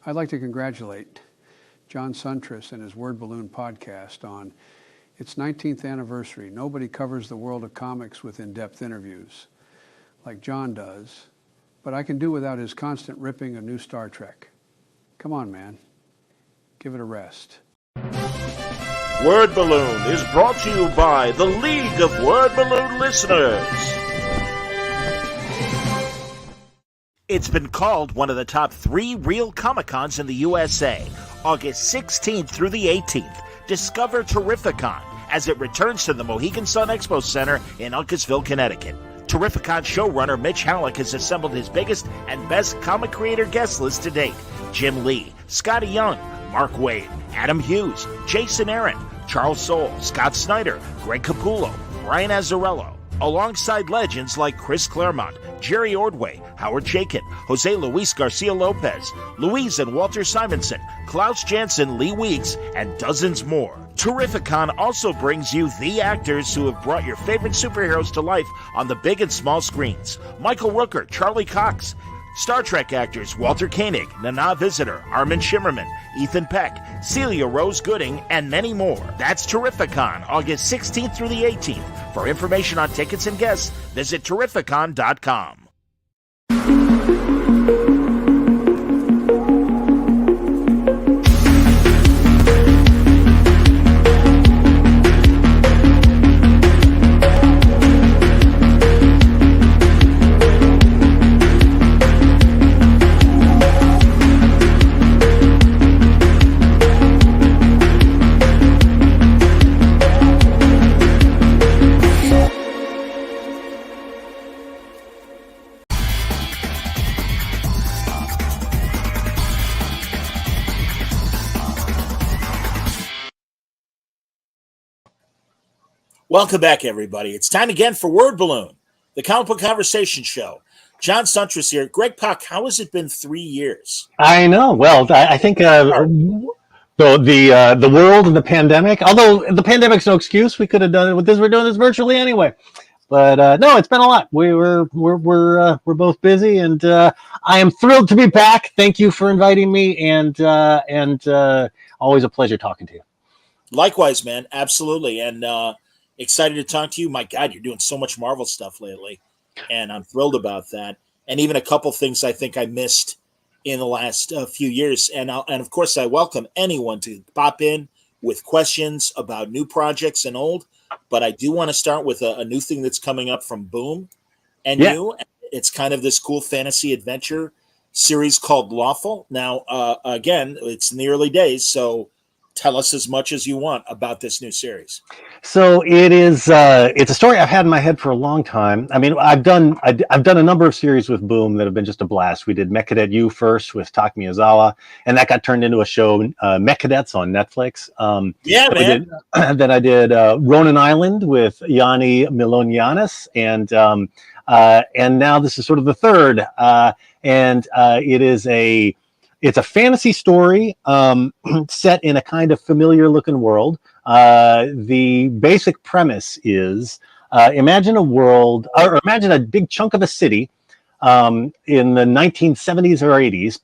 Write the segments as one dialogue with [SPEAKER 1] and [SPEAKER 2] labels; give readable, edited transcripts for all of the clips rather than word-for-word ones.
[SPEAKER 1] I'd like to congratulate John Suntress and his Word Balloon podcast on its 19th anniversary. Nobody covers the world of comics with in-depth interviews like John does, but I can do without his constant ripping of new Star Trek. Come on, man. Give it a rest.
[SPEAKER 2] Word Balloon is brought to you by the League of Word Balloon Listeners. It's been called one of the top 3 real Comic-Cons in the USA. August 16th through the 18th. Discover Terrificon as it returns to the Mohegan Sun Expo Center in Uncasville, Connecticut. Terrificon showrunner Mitch Halleck has assembled his biggest and best comic creator guest list to date. Jim Lee, Scotty Young, Mark Waid, Adam Hughes, Jason Aaron, Charles Soule, Scott Snyder, Greg Capullo, Brian Azzarello, alongside legends like Chris Claremont, Jerry Ordway, Howard Chaykin, Jose Luis Garcia Lopez, Louise and Walter Simonson, Klaus Janson, Lee Weeks, and dozens more. Terrificon also brings you the actors who have brought your favorite superheroes to life on the big and small screens. Michael Rooker, Charlie Cox, Star Trek actors Walter Koenig, Nana Visitor, Armin Shimmerman, Ethan Peck, Celia Rose Gooding, and many more. That's Terrificon, August 16th through the 18th. For information on tickets and guests, visit Terrificon.com. Welcome back, everybody. It's time again for Word Balloon, the comic book conversation show. John Suntress here. Greg Puck, how has it been 3 years?
[SPEAKER 3] I know. Well, I think the world and the pandemic. Although the pandemic's no excuse, we could have done it with this. We're doing this virtually anyway. But no, it's been a lot. We're both busy, and I am thrilled to be back. Thank you for inviting me, and always a pleasure talking to you.
[SPEAKER 2] Likewise, man. Absolutely, and excited to talk to you. My God, you're doing so much Marvel stuff lately, and I'm thrilled about that. And even a couple things I think I missed in the last few years. And of course, I welcome anyone to pop in with questions about new projects and old. But I do want to start with a new thing that's coming up from Boom and you. It's kind of this cool fantasy adventure series called Lawful. Now, again, it's in the early days, so tell us as much as you want about this new series.
[SPEAKER 3] So it is. It's a story I've had in my head for a long time. I mean, I've done a number of series with Boom that have been just a blast. We did Mechadet U first with Taki Miyazawa, and that got turned into a show, Mechadets on Netflix.
[SPEAKER 2] Man.
[SPEAKER 3] Then I did Ronan Island with Yanni Milonianis, and now this is sort of the third. It's a fantasy story set in a kind of familiar looking world. The basic premise is imagine a world, or imagine a big chunk of a city in the 1970s or 80s,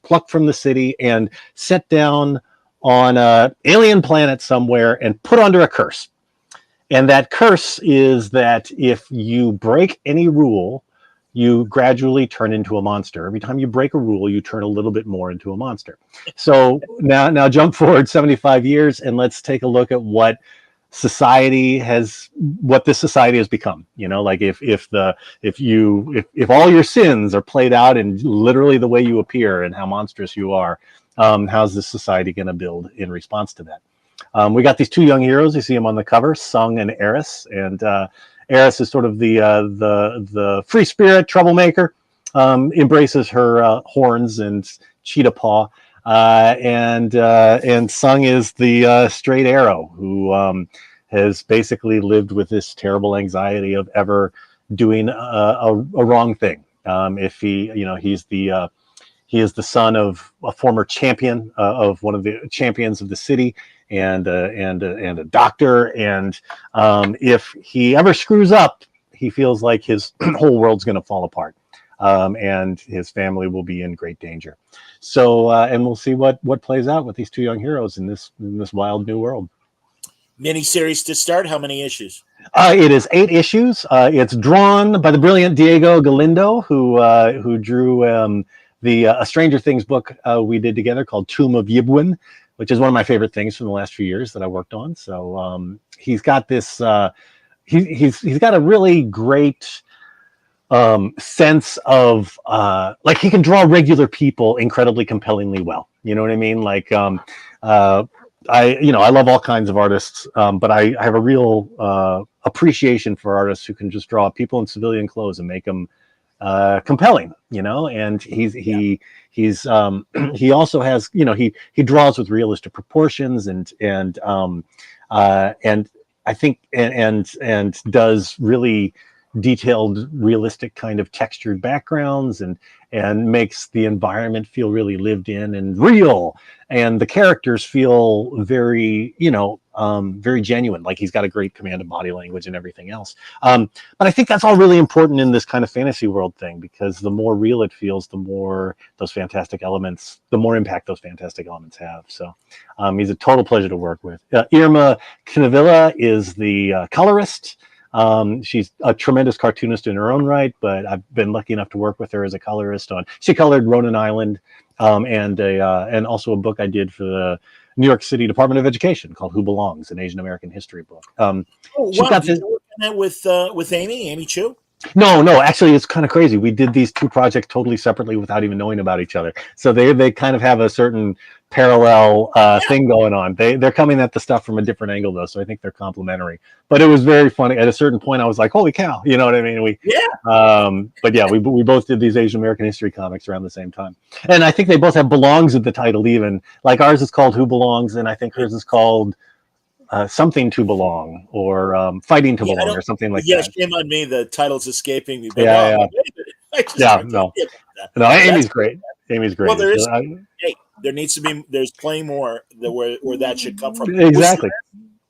[SPEAKER 3] plucked from the city and set down on an alien planet somewhere and put under a curse. And that curse is that if you break any rule, you gradually turn into a monster. Every time you break a rule, you turn a little bit more into a monster. So now jump forward 75 years and let's take a look at what this society has become. You know, like if all your sins are played out in literally the way you appear and how monstrous you are, how's this society going to build in response to that? We got these 2 young heroes. You see them on the cover, Sung and Eris, and Eris is sort of the free spirit troublemaker, embraces her horns and cheetah paw, and Sung is the straight arrow who has basically lived with this terrible anxiety of ever doing a wrong thing. If he is the son of a former champion of one of the champions of the city, and a doctor, and if he ever screws up, he feels like his whole world's going to fall apart. and his family will be in great danger. So, and we'll see what plays out with these two young heroes in this wild new world.
[SPEAKER 2] Miniseries to start. How many issues?
[SPEAKER 3] It is 8 issues. It's drawn by the brilliant Diego Galindo, who drew the A Stranger Things book we did together called Tomb of Yibwin, which is one of my favorite things from the last few years that I worked on. So he's got this. He's got a really great sense of like he can draw regular people incredibly compellingly well. You know what I mean? Like I love all kinds of artists, but I have a real appreciation for artists who can just draw people in civilian clothes and make them compelling, and he also has, he draws with realistic proportions and I think and does really detailed, realistic kind of textured backgrounds and makes the environment feel really lived in and real, and the characters feel very, very genuine. Like he's got a great command of body language and everything else. But I think that's all really important in this kind of fantasy world thing, because the more real it feels, the more those fantastic elements, the more impact those fantastic elements have. So he's a total pleasure to work with. Irma Knavilla is the colorist. She's a tremendous cartoonist in her own right, but I've been lucky enough to work with her as a colorist she colored Ronan Island, and also a book I did for the New York City Department of Education called Who Belongs, an Asian American history book.
[SPEAKER 2] Did you work on that with Amy Chu?
[SPEAKER 3] No, actually it's kind of crazy. We did these two projects totally separately without even knowing about each other. So they kind of have a certain parallel thing going on. They're coming at the stuff from a different angle though, so I think they're complementary. But it was very funny. At a certain point I was like, holy cow, you know what I mean? But yeah, we both did these Asian American history comics around the same time. And I think they both have belongs at the title even. Like ours is called Who Belongs, and I think hers is called something to belong, or fighting to belong, or something like that.
[SPEAKER 2] Yes, shame on me. The title's escaping me. But
[SPEAKER 3] No, Amy's great. Amy's great.
[SPEAKER 2] Well, there's plenty more where that should come from.
[SPEAKER 3] Exactly.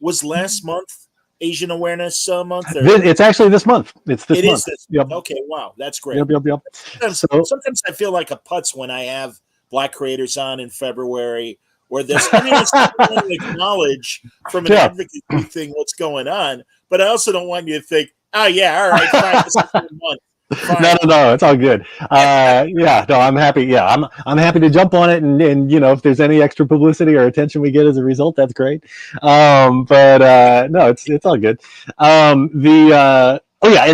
[SPEAKER 2] Was last month Asian Awareness Month?
[SPEAKER 3] It's actually this month. It's this month.
[SPEAKER 2] Yep. Okay, wow, that's great.
[SPEAKER 3] Yep.
[SPEAKER 2] Sometimes I feel like a putz when I have Black creators on in February, or there's to acknowledge from an advocacy thing what's going on, but I also don't want you to think, oh yeah, all right, fine, this is the month. Fine.
[SPEAKER 3] No, it's all good. I'm happy. Yeah, I'm happy to jump on it, and if there's any extra publicity or attention we get as a result, that's great. No, it's all good. And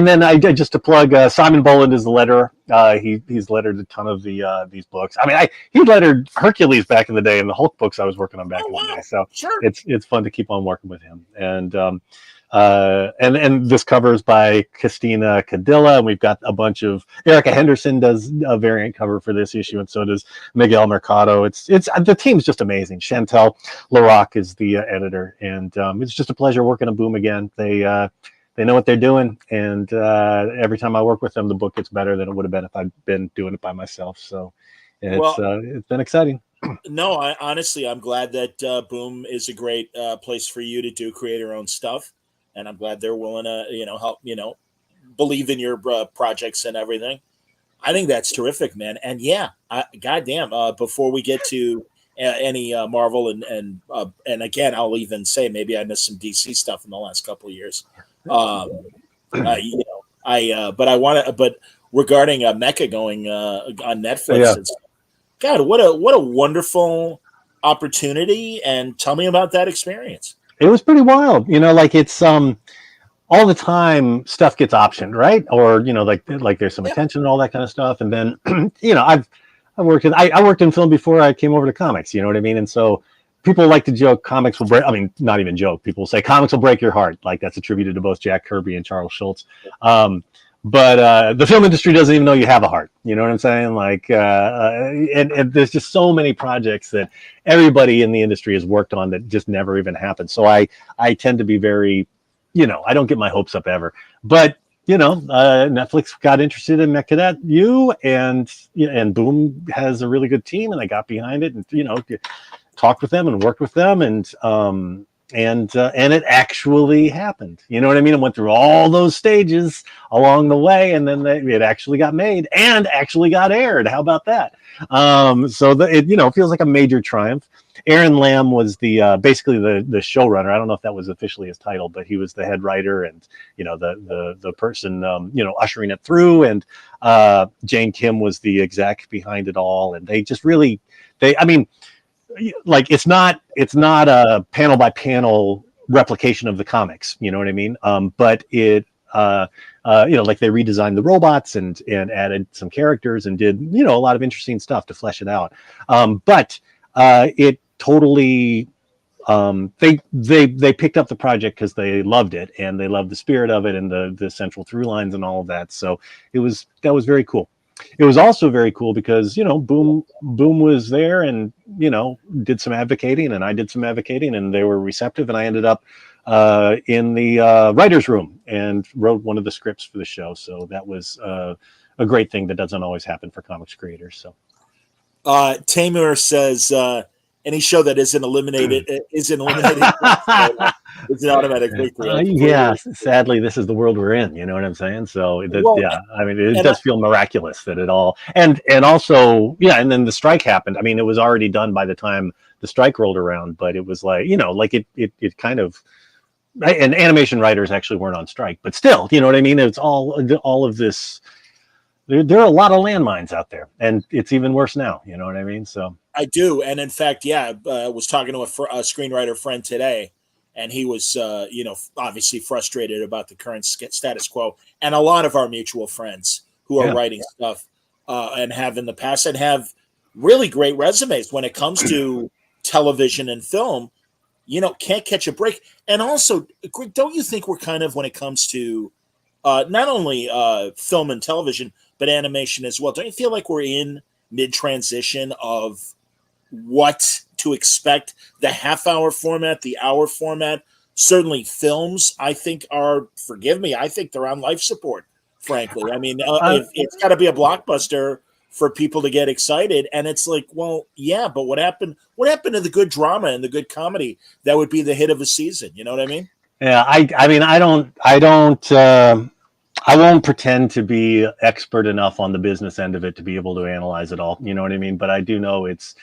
[SPEAKER 3] then I just to plug Simon Boland is the letterer. He's lettered a ton of these books. I mean, he lettered Hercules back in the day, and the Hulk books I was working on back in the day. So
[SPEAKER 2] sure.
[SPEAKER 3] It's fun to keep on working with him. And this cover's by Christina Cadilla, and we've got a bunch of Erica Henderson does a variant cover for this issue, and so does Miguel Mercado. It's the team's just amazing. Chantel Larocque is the editor, and it's just a pleasure working on Boom again. They know what they're doing, and every time I work with them, the book gets better than it would have been if I'd been doing it by myself. So it's been exciting.
[SPEAKER 2] No, I'm glad that Boom is a great place for you to do creator-owned stuff. And I'm glad they're willing to, help, believe in your projects and everything. I think that's terrific, man. And goddamn, before we get to any Marvel and again, I'll even say maybe I missed some DC stuff in the last couple of years. But regarding Mecha going on Netflix, and stuff, God, what a wonderful opportunity. And tell me about that experience.
[SPEAKER 3] It was pretty wild, like it's all the time stuff gets optioned, right? Or like there's some attention and all that kind of stuff. And then I worked in film before I came over to comics, you know what I mean? And so people like to joke comics will break. I mean, not even joke. People will say comics will break your heart. Like that's attributed to both Jack Kirby and Charles Schultz. But the film industry doesn't even know you have a heart. You know what I'm saying? Like, and there's just so many projects that everybody in the industry has worked on that just never even happened. So I tend to be very, I don't get my hopes up ever. But Netflix got interested in MechCadet and Boom has a really good team, and they got behind it, and talked with them and worked with them, and and it actually happened. You know what I mean? It went through all those stages along the way, and then it actually got made and actually got aired. How about that? So it feels like a major triumph. Aaron Lamb was the basically the showrunner. I don't know if that was officially his title, but he was the head writer and the person ushering it through. And Jane Kim was the exec behind it all. And they just really like it's not a panel by panel replication of the comics. You know what I mean? But it like they redesigned the robots and added some characters and did a lot of interesting stuff to flesh it out. But it totally they picked up the project because they loved it and they loved the spirit of it and the central through lines and all of that. So that was very cool. It was also very cool because Boom was there and did some advocating, and I did some advocating, and they were receptive, and I ended up in the writer's room and wrote one of the scripts for the show. So that was a great thing that doesn't always happen for comics creators. So
[SPEAKER 2] Tamer says any show that isn't eliminated. It's an automatic victory.
[SPEAKER 3] Yeah, sadly, this is the world we're in. You know what I'm saying? So it does feel miraculous that it all and also and then the strike happened. I mean, it was already done by the time the strike rolled around, but it was like it kind of. And animation writers actually weren't on strike, but still, you know what I mean? It's all of this. There are a lot of landmines out there, and it's even worse now. You know what I mean? So
[SPEAKER 2] I do, and in fact, I was talking to a screenwriter friend today, and he was, obviously frustrated about the current status quo. And a lot of our mutual friends who are writing stuff and have in the past and have really great resumes when it comes to television and film, can't catch a break. And also, Greg, don't you think we're kind of, when it comes to not only film and television, but animation as well, don't you feel like we're in mid-transition of what to expect? The half-hour format, the hour format, certainly films, I think I think they're on life support, frankly. I mean, it's got to be a blockbuster for people to get excited. And it's like, well, yeah, but what happened to the good drama and the good comedy that would be the hit of a season? You know what I mean?
[SPEAKER 3] Yeah, I won't pretend to be expert enough on the business end of it to be able to analyze it all. You know what I mean? But I do know it's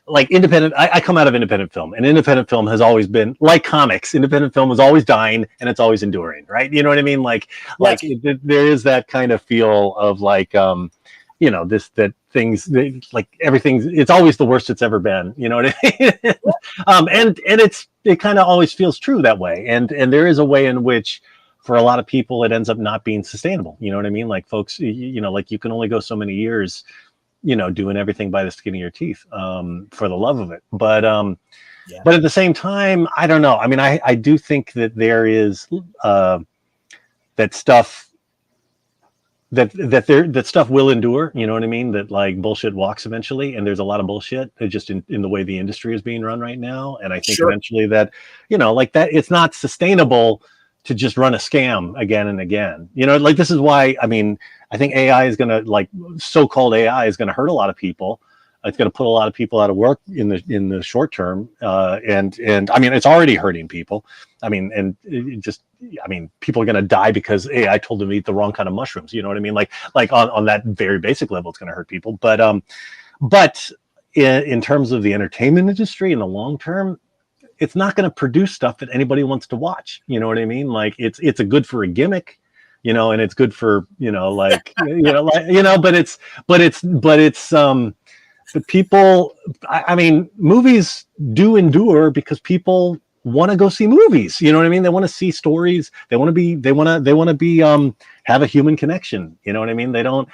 [SPEAKER 3] like independent. I come out of independent film, and independent film has always been like comics. Independent film is always dying, and it's always enduring, right? You know what I mean? There is that kind of feel of everything's. It's always the worst it's ever been. You know what I mean? And it kind of always feels true that way. And there is a way in which, for a lot of people, it ends up not being sustainable. You know what I mean? Like folks, like you can only go so many years, doing everything by the skin of your teeth, for the love of it. But at the same time, I don't know. I mean, I do think that there is that stuff that stuff will endure. You know what I mean? That like bullshit walks eventually, and there's a lot of bullshit just in the way the industry is being run right now. And I think eventually that, like that, it's not sustainable to just run a scam again and again. Like this is why, I mean, I think AI is going to, so-called AI is going to hurt a lot of people. It's going to put a lot of people out of work in the short term. And I mean, it's already hurting people. I mean, and people are going to die because AI told them to eat the wrong kind of mushrooms. You know what I mean? Like on that very basic level, it's going to hurt people. But in terms of the entertainment industry in the long term, it's not going to produce stuff that anybody wants to watch. You know what I mean? Like it's a good for a gimmick, and it's good for, but people, I mean, movies do endure because people want to go see movies. You know what I mean? They want to see stories. They want to be, have a human connection. You know what I mean? They don't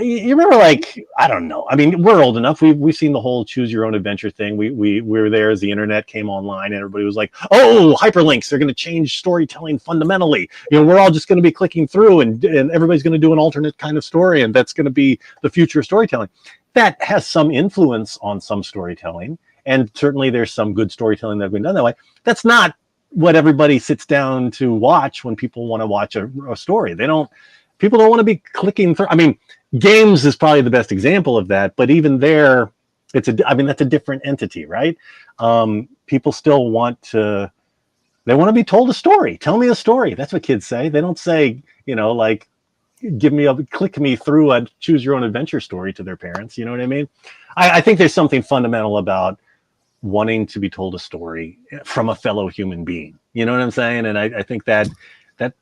[SPEAKER 3] you remember, I don't know. I mean, we're old enough. We've seen the whole choose your own adventure thing. We were there as the internet came online, and everybody was like, "Oh, hyperlinks! They're going to change storytelling fundamentally. We're all just going to be clicking through, and everybody's going to do an alternate kind of story, and that's going to be the future of storytelling." That has some influence on some storytelling, and certainly there's some good storytelling that have been done that way. That's not what everybody sits down to watch when people want to watch a story. People don't want to be clicking through. I mean, games is probably the best example of that, but even there, I mean, that's a different entity, right? People still they want to be told a story. Tell me a story. That's what kids say. They don't say, like, click me through a choose your own adventure story to their parents. You know what I mean? I think there's something fundamental about wanting to be told a story from a fellow human being. You know what I'm saying? And I think that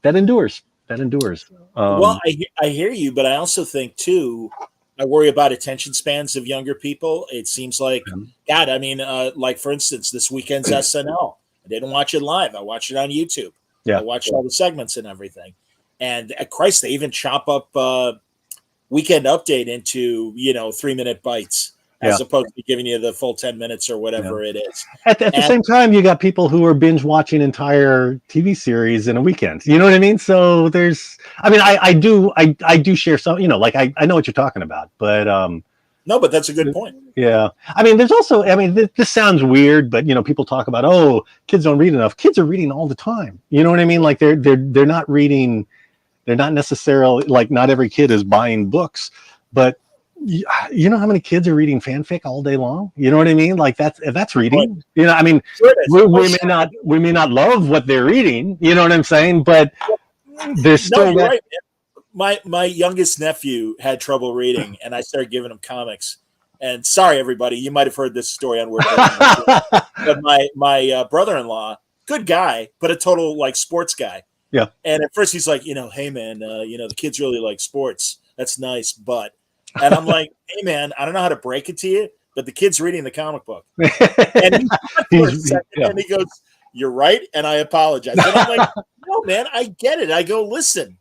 [SPEAKER 3] endures. That endures.
[SPEAKER 2] Well, I hear you, but I also think too, I worry about attention spans of younger people. It seems like, God, I mean, like for instance, this weekend's SNL. I didn't watch it live. I watched it on YouTube.
[SPEAKER 3] Yeah.
[SPEAKER 2] I watched all the segments and everything. And Christ, they even chop up Weekend Update into 3-minute bites as opposed to giving you the full 10 minutes or whatever it is.
[SPEAKER 3] At the same time, you got people who are binge watching entire TV series in a weekend. You know what I mean? So I do share some, like I know what you're talking about, but
[SPEAKER 2] no, but that's a good point.
[SPEAKER 3] Yeah. I mean, there's also, this sounds weird, but people talk about, oh, kids don't read enough. Kids are reading all the time. You know what I mean? Like they're not reading. They're not necessarily, like, not every kid is buying books, but you know how many kids are reading fanfic all day long? You know what I mean? Like that's reading. Sure, we may not love what they're reading. You know what I'm saying? But there's still
[SPEAKER 2] right. My youngest nephew had trouble reading, and I started giving him comics. And sorry, everybody, you might have heard this story on Word. But my brother-in-law, good guy, but a total like sports guy.
[SPEAKER 3] Yeah.
[SPEAKER 2] And at first he's like, hey man, the kids really like sports. That's nice, but. And I'm like, hey man, I don't know how to break it to you, but the kid's reading the comic book. And and he goes, "You're right," and I apologize. And I'm like, no man, I get it. I go, listen,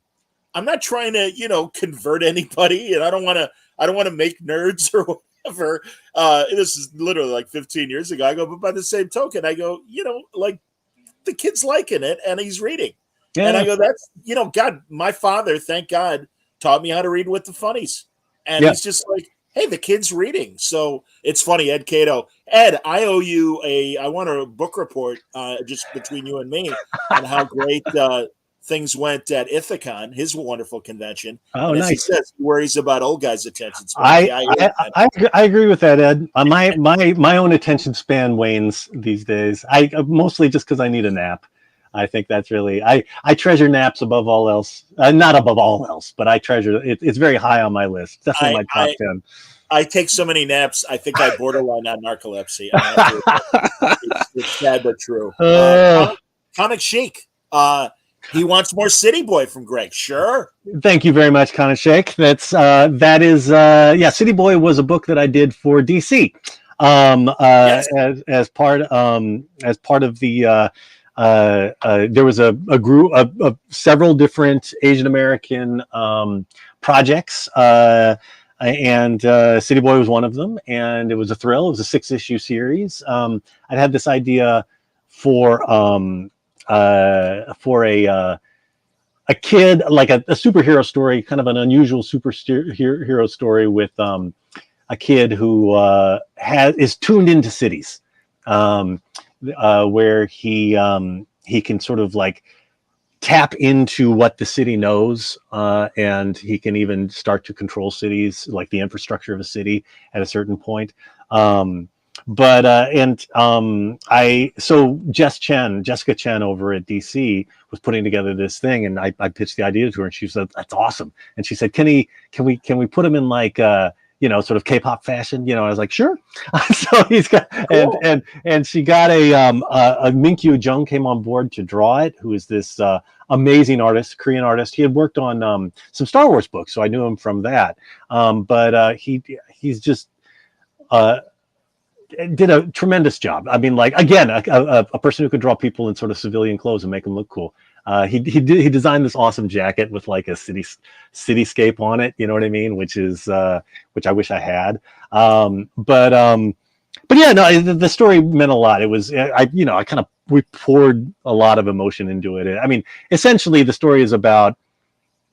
[SPEAKER 2] I'm not trying to, convert anybody, and I don't want to make nerds or whatever. This is literally like 15 years ago. I go, but by the same token, I go, like the kid's liking it and he's reading. Yeah. And I go, that's, God, my father, thank God, taught me how to read with the funnies. And he's just like, hey, the kid's reading. So it's funny, Ed Cato. Ed, I owe you I want a book report just between you and me on how great things went at Ithacon, his wonderful convention.
[SPEAKER 3] Oh,
[SPEAKER 2] and
[SPEAKER 3] nice.
[SPEAKER 2] He says, he worries about old guys' attention span.
[SPEAKER 3] I agree with that, Ed. My own attention span wanes these days. Mostly just because I need a nap. I think that's really, I treasure naps above all else. Not above all else, but I treasure it. It's very high on my list. Definitely my top 10.
[SPEAKER 2] I take so many naps. I think I borderline on narcolepsy. It's sad but true. Comic Chic. He wants more City Boy from Greg. Sure.
[SPEAKER 3] Thank you very much, Comic Chic. That is City Boy was a book that I did for DC. Yes. as part of the. There was a group of several different Asian American projects, and City Boy was one of them, and it was a thrill. It was a 6-issue series. I'd had this idea for a kid, like a superhero story, kind of an unusual superhero story with a kid who is tuned into cities. Where he can sort of like tap into what the city knows, and he can even start to control cities, like the infrastructure of a city at a certain point. So Jessica Chen over at DC was putting together this thing, and I pitched the idea to her, and she said, "That's awesome." And she said, "Can we put him in like sort of K-pop fashion?" I was like, "Sure." So he's got, cool. and she got a Minkyu Jung came on board to draw it, who is this amazing artist, Korean artist. He had worked on some Star Wars books, so I knew him from that. But he's just did a tremendous job. I mean, like, again, a person who could draw people in sort of civilian clothes and make them look cool. He designed this awesome jacket with like a cityscape on it. You know what I mean? Which I wish I had. But yeah, no, the story meant a lot. It was, we poured a lot of emotion into it. I mean, essentially the story is about,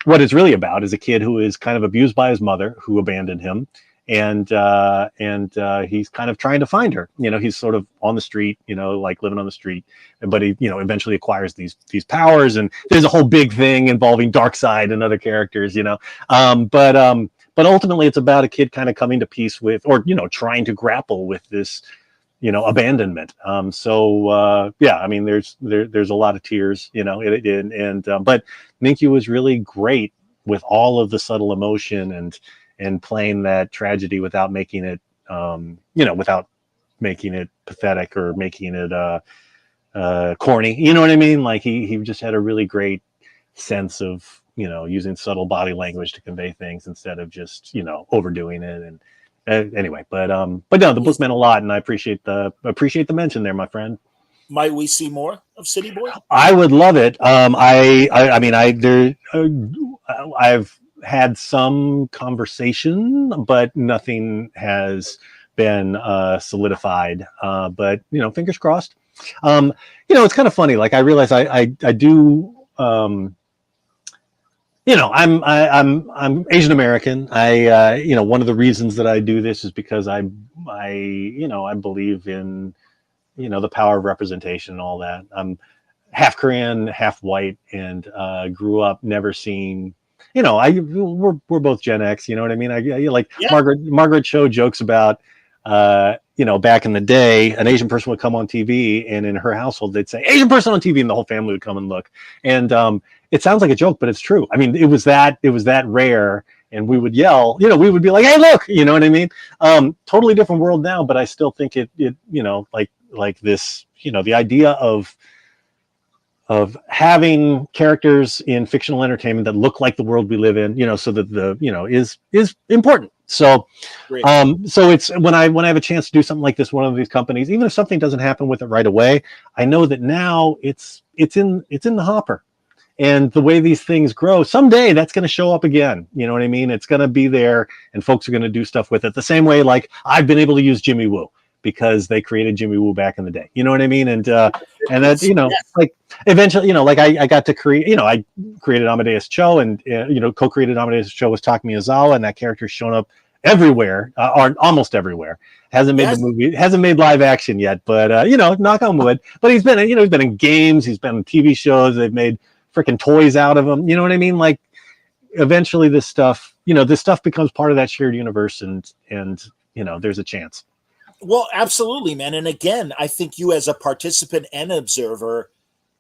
[SPEAKER 3] what it's really about is a kid who is kind of abused by his mother, who abandoned him. And he's kind of trying to find her. He's sort of on the street, like living on the street, but he, eventually acquires these but ultimately it's about a kid kind of coming to peace with, or trying to grapple with this abandonment. Yeah, I mean, there's a lot of tears, but Minkyu was really great with all of the subtle emotion and playing that tragedy without making it without making it pathetic or making it corny. You know what I mean? Like he just had a really great sense of using subtle body language to convey things instead of just overdoing it. And anyway, but no, the book meant a lot, and I appreciate the mention there, my friend.
[SPEAKER 2] Might we see more of City Boy?
[SPEAKER 3] I would love it. I've had some conversation, but nothing has been solidified. But fingers crossed. It's kind of funny. Like I realize I do. I'm Asian American. One of the reasons that I do this is because I believe in, the power of representation and all that. I'm half Korean, half white, and grew up never seeing, we're both Gen X, you know what I mean? Margaret Cho jokes about, back in the day, an Asian person would come on TV, and in her household, they'd say Asian person on TV, and the whole family would come and look. And it sounds like a joke, but it's true. I mean, it was that rare, and we would yell, we would be like, hey, look, you know what I mean? Totally different world now, but I still think it like this, the idea of having characters in fictional entertainment that look like the world we live in, so that is important. So, so it's when I have a chance to do something like this, one of these companies, even if something doesn't happen with it right away, I know that now it's in the hopper. And the way these things grow, someday that's going to show up again. You know what I mean? It's going to be there, and folks are going to do stuff with it. The same way, like I've been able to use Jimmy Woo because they created Jimmy Woo back in the day. You know what I mean? And that like eventually, like I got to create. I created Amadeus Cho, and co-created Amadeus Cho with Taka Miyazawa, and that character's shown up everywhere, or almost everywhere. Hasn't made the movie, hasn't made live action yet, but knock on wood. But he's been in games, he's been in TV shows. They've made freaking toys out of them. You know what I mean? Like eventually this stuff becomes part of that shared universe, and there's a chance.
[SPEAKER 2] Well, absolutely, man. And again, I think you as a participant and observer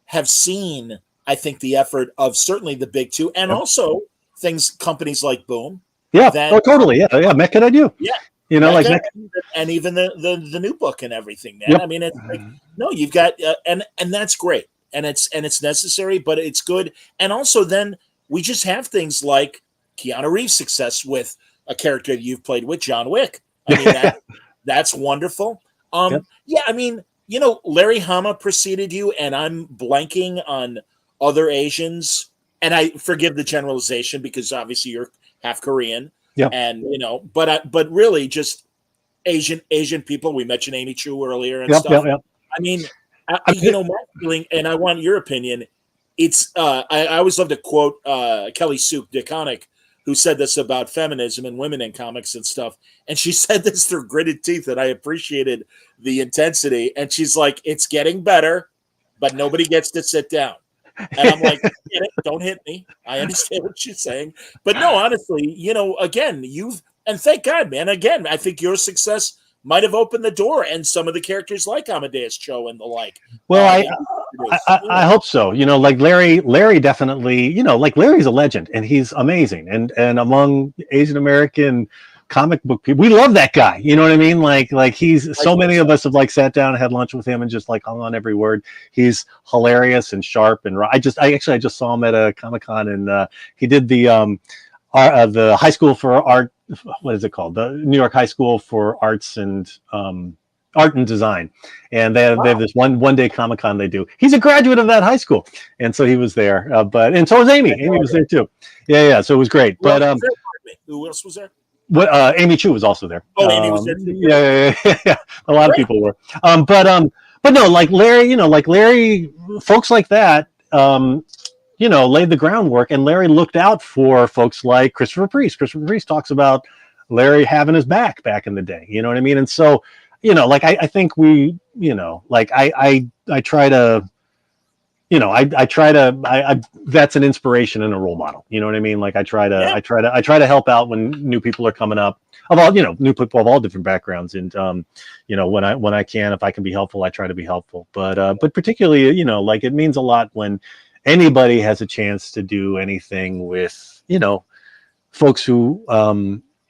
[SPEAKER 2] have seen, I think, the effort of certainly the big two, and also companies like Boom.
[SPEAKER 3] Yeah. Totally. Yeah. Mech Could I Do?
[SPEAKER 2] Yeah. And even the new book and everything, man. Yep. I mean, it's like, no, you've got, and that's great. And it's necessary, but it's good. And also then we just have things like Keanu Reeves' success with a character you've played with, John Wick. I mean, that's wonderful. Yeah, I mean, Larry Hama preceded you, and I'm blanking on other Asians. And I forgive the generalization because obviously you're half Korean.
[SPEAKER 3] Yeah.
[SPEAKER 2] And, but really just Asian people. We mentioned Amy Chu earlier and stuff.
[SPEAKER 3] Yep.
[SPEAKER 2] I mean, my feeling, and I want your opinion. It's I always love to quote Kelly Sue DeConnick, who said this about feminism and women in comics and stuff. And she said this through gritted teeth, and I appreciated the intensity. And she's like, "It's getting better, but nobody gets to sit down." And I'm like, "Don't hit me. I understand what she's saying." But no, honestly, again, and thank God, man. Again, I think your success might have opened the door, and some of the characters like Amadeus Cho and the like.
[SPEAKER 3] Well, I hope so. Like Larry definitely, like Larry's a legend, and he's amazing. And among Asian American comic book people, we love that guy. You know what I mean? Like he's, so many of us have like sat down and had lunch with him and just like hung on every word. He's hilarious and sharp. And I just saw him at a Comic-Con, and he did the high school for art. What is it called? The New York High School for Arts and Art and Design, and they have this one day Comic-Con they do. He's a graduate of that high school, and so he was there. And so was Amy. Amy was there too. Yeah. So it was great.
[SPEAKER 2] Well, but who else was there?
[SPEAKER 3] Amy Chu was also there.
[SPEAKER 2] Oh, Amy was there too.
[SPEAKER 3] Yeah. A lot of people were. But no, like Larry, folks like that. Laid the groundwork, and Larry looked out for folks like Christopher Priest. Christopher Priest talks about Larry having his back in the day. You know what I mean? And so, I think we, I try to, you know, I try to, that's an inspiration and a role model. You know what I mean? Like I try to help out when new people are coming up of all, you know, new people of all different backgrounds. And, you know, when I can, if I can be helpful, I try to be helpful. But particularly, you know, like it means a lot when anybody has a chance to do anything with, you know, folks who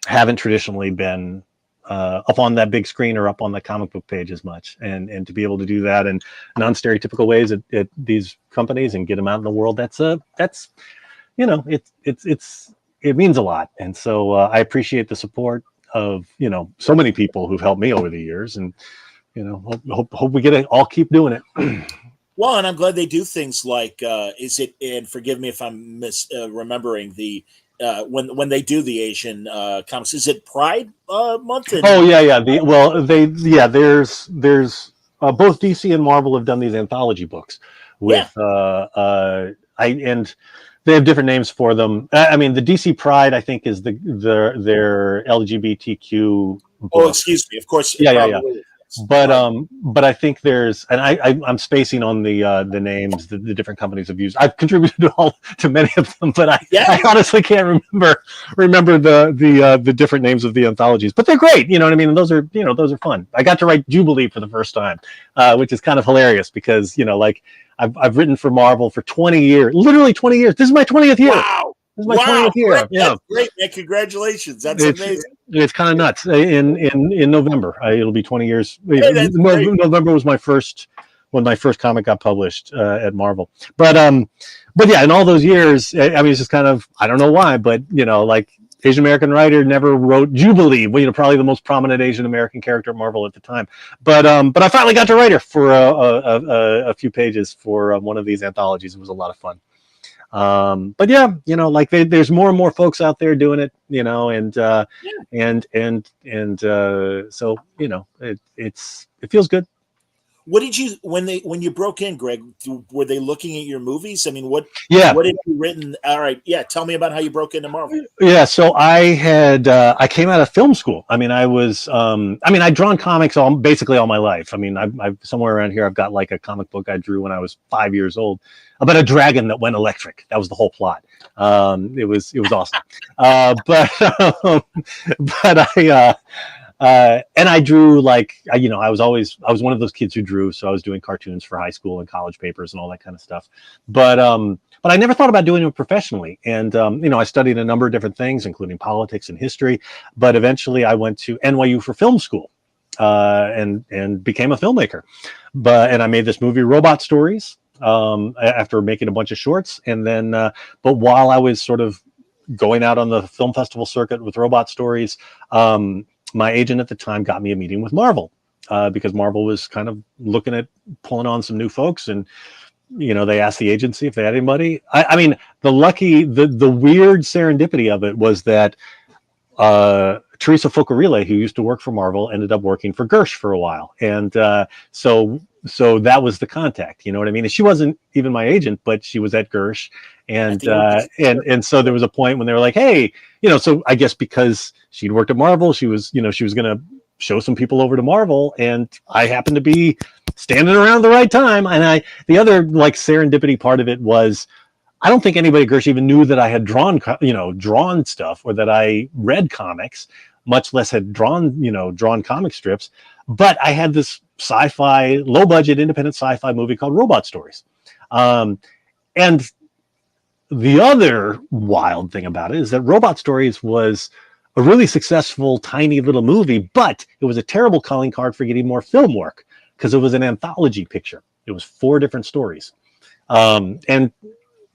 [SPEAKER 3] haven't traditionally been up on that big screen or up on the comic book page as much, and to be able to do that in non-stereotypical ways at these companies and get them out in the world, that's you know, it means a lot. And so I appreciate the support of, you know, so many people who've helped me over the years, and you know, hope we get it. I'll keep doing it.
[SPEAKER 2] Well, and I'm glad they do things like is it, and forgive me if I'm remembering the when they do the Asian comics, is it Pride month?
[SPEAKER 3] Oh yeah. There's both DC and Marvel have done these anthology books with and they have different names for them. I mean, the DC Pride, I think, is their LGBTQ book.
[SPEAKER 2] Oh, excuse me. Of course.
[SPEAKER 3] Yeah. But I think there's, and I'm spacing on the names the different companies have used. I've contributed to many of them, but I honestly can't remember the different names of the anthologies. But they're great, you know what I mean? And those are fun. I got to write Jubilee for the first time, which is kind of hilarious because, you know, like I've written for Marvel for 20 years, literally 20 years. This is my 20th year.
[SPEAKER 2] Wow.
[SPEAKER 3] This is my 20th year.
[SPEAKER 2] Great. Yeah, that's great, man. Congratulations. That's amazing.
[SPEAKER 3] It's kind of nuts. In November, it'll be 20 years.
[SPEAKER 2] Hey,
[SPEAKER 3] November was when my first comic got published at Marvel. But yeah, in all those years, I mean, it's just kind of, I don't know why, but you know, like Asian American writer never wrote Jubilee. Well, you know, probably the most prominent Asian American character at Marvel at the time. But I finally got to write her for a few pages for one of these anthologies. It was a lot of fun. But yeah, you know, like there's more and more folks out there doing it, you know, and so, you know, it feels good.
[SPEAKER 2] What did you, when you broke in, Greg, were they looking at your movies? I mean, what had you written? All right. Yeah. Tell me about how you broke into Marvel.
[SPEAKER 3] Yeah. So I came out of film school. I mean, I'd drawn comics basically all my life. I mean, I've somewhere around here, I've got like a comic book I drew when I was 5 years old about a dragon that went electric. That was the whole plot. It was awesome. And I drew like, you know, I was one of those kids who drew. So I was doing cartoons for high school and college papers and all that kind of stuff. But I never thought about doing it professionally. And, you know, I studied a number of different things, including politics and history. But eventually I went to NYU for film school and became a filmmaker. And I made this movie, Robot Stories, after making a bunch of shorts. And then, but while I was sort of going out on the film festival circuit with Robot Stories, my agent at the time got me a meeting with Marvel because Marvel was kind of looking at pulling on some new folks, and you know, they asked the agency if they had anybody. I mean, the weird serendipity of it was that Teresa Focarile, who used to work for Marvel, ended up working for Gersh for a while, and so that was the contact. You know what I mean? And she wasn't even my agent, but she was at Gersh, and so there was a point when they were like, "Hey, you know," so I guess because she'd worked at Marvel, she was going to show some people over to Marvel, and I happened to be standing around the right time. And the other like serendipity part of it was, I don't think anybody at Gersh even knew that I had drawn stuff or that I read comics, much less had drawn comic strips. But I had this sci-fi, low budget, independent sci-fi movie called Robot Stories. And the other wild thing about it is that Robot Stories was a really successful, tiny little movie, but it was a terrible calling card for getting more film work because it was an anthology picture. It was 4 different stories. And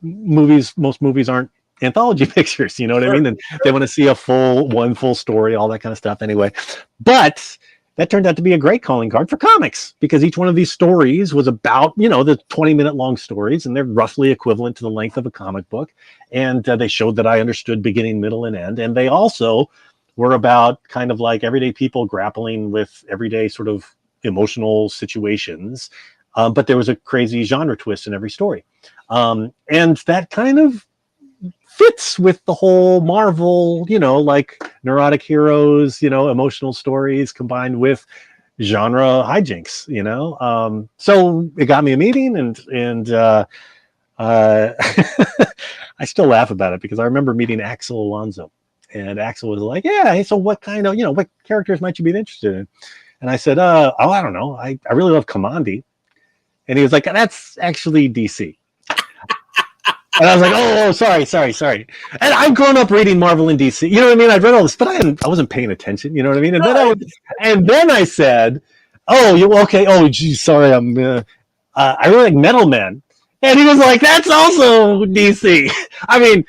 [SPEAKER 3] most movies aren't anthology pictures, you know what I mean? And they want to see one full story, all that kind of stuff anyway. But that turned out to be a great calling card for comics because each one of these stories was about, you know, the 20-minute long stories, and they're roughly equivalent to the length of a comic book. And they showed that I understood beginning, middle, and end. And they also were about kind of like everyday people grappling with everyday sort of emotional situations. But there was a crazy genre twist in every story. And that kind of fits with the whole Marvel, you know, like neurotic heroes, you know, emotional stories combined with genre hijinks, you know. So it got me a meeting, and I still laugh about it because I remember meeting Axel Alonso, and Axel was like, "Yeah, hey, so what kind of, what characters might you be interested in?" And I said, "Oh, I don't know. I really love Kamandi." And he was like, "That's actually DC." And I was like, "Oh, sorry." And I've grown up reading Marvel and DC. You know what I mean? I've read all this, but I wasn't paying attention. You know what I mean? And then I said, "Oh, you okay? Oh, geez, sorry. I really like Metal Men." And he was like, "That's also DC." I mean,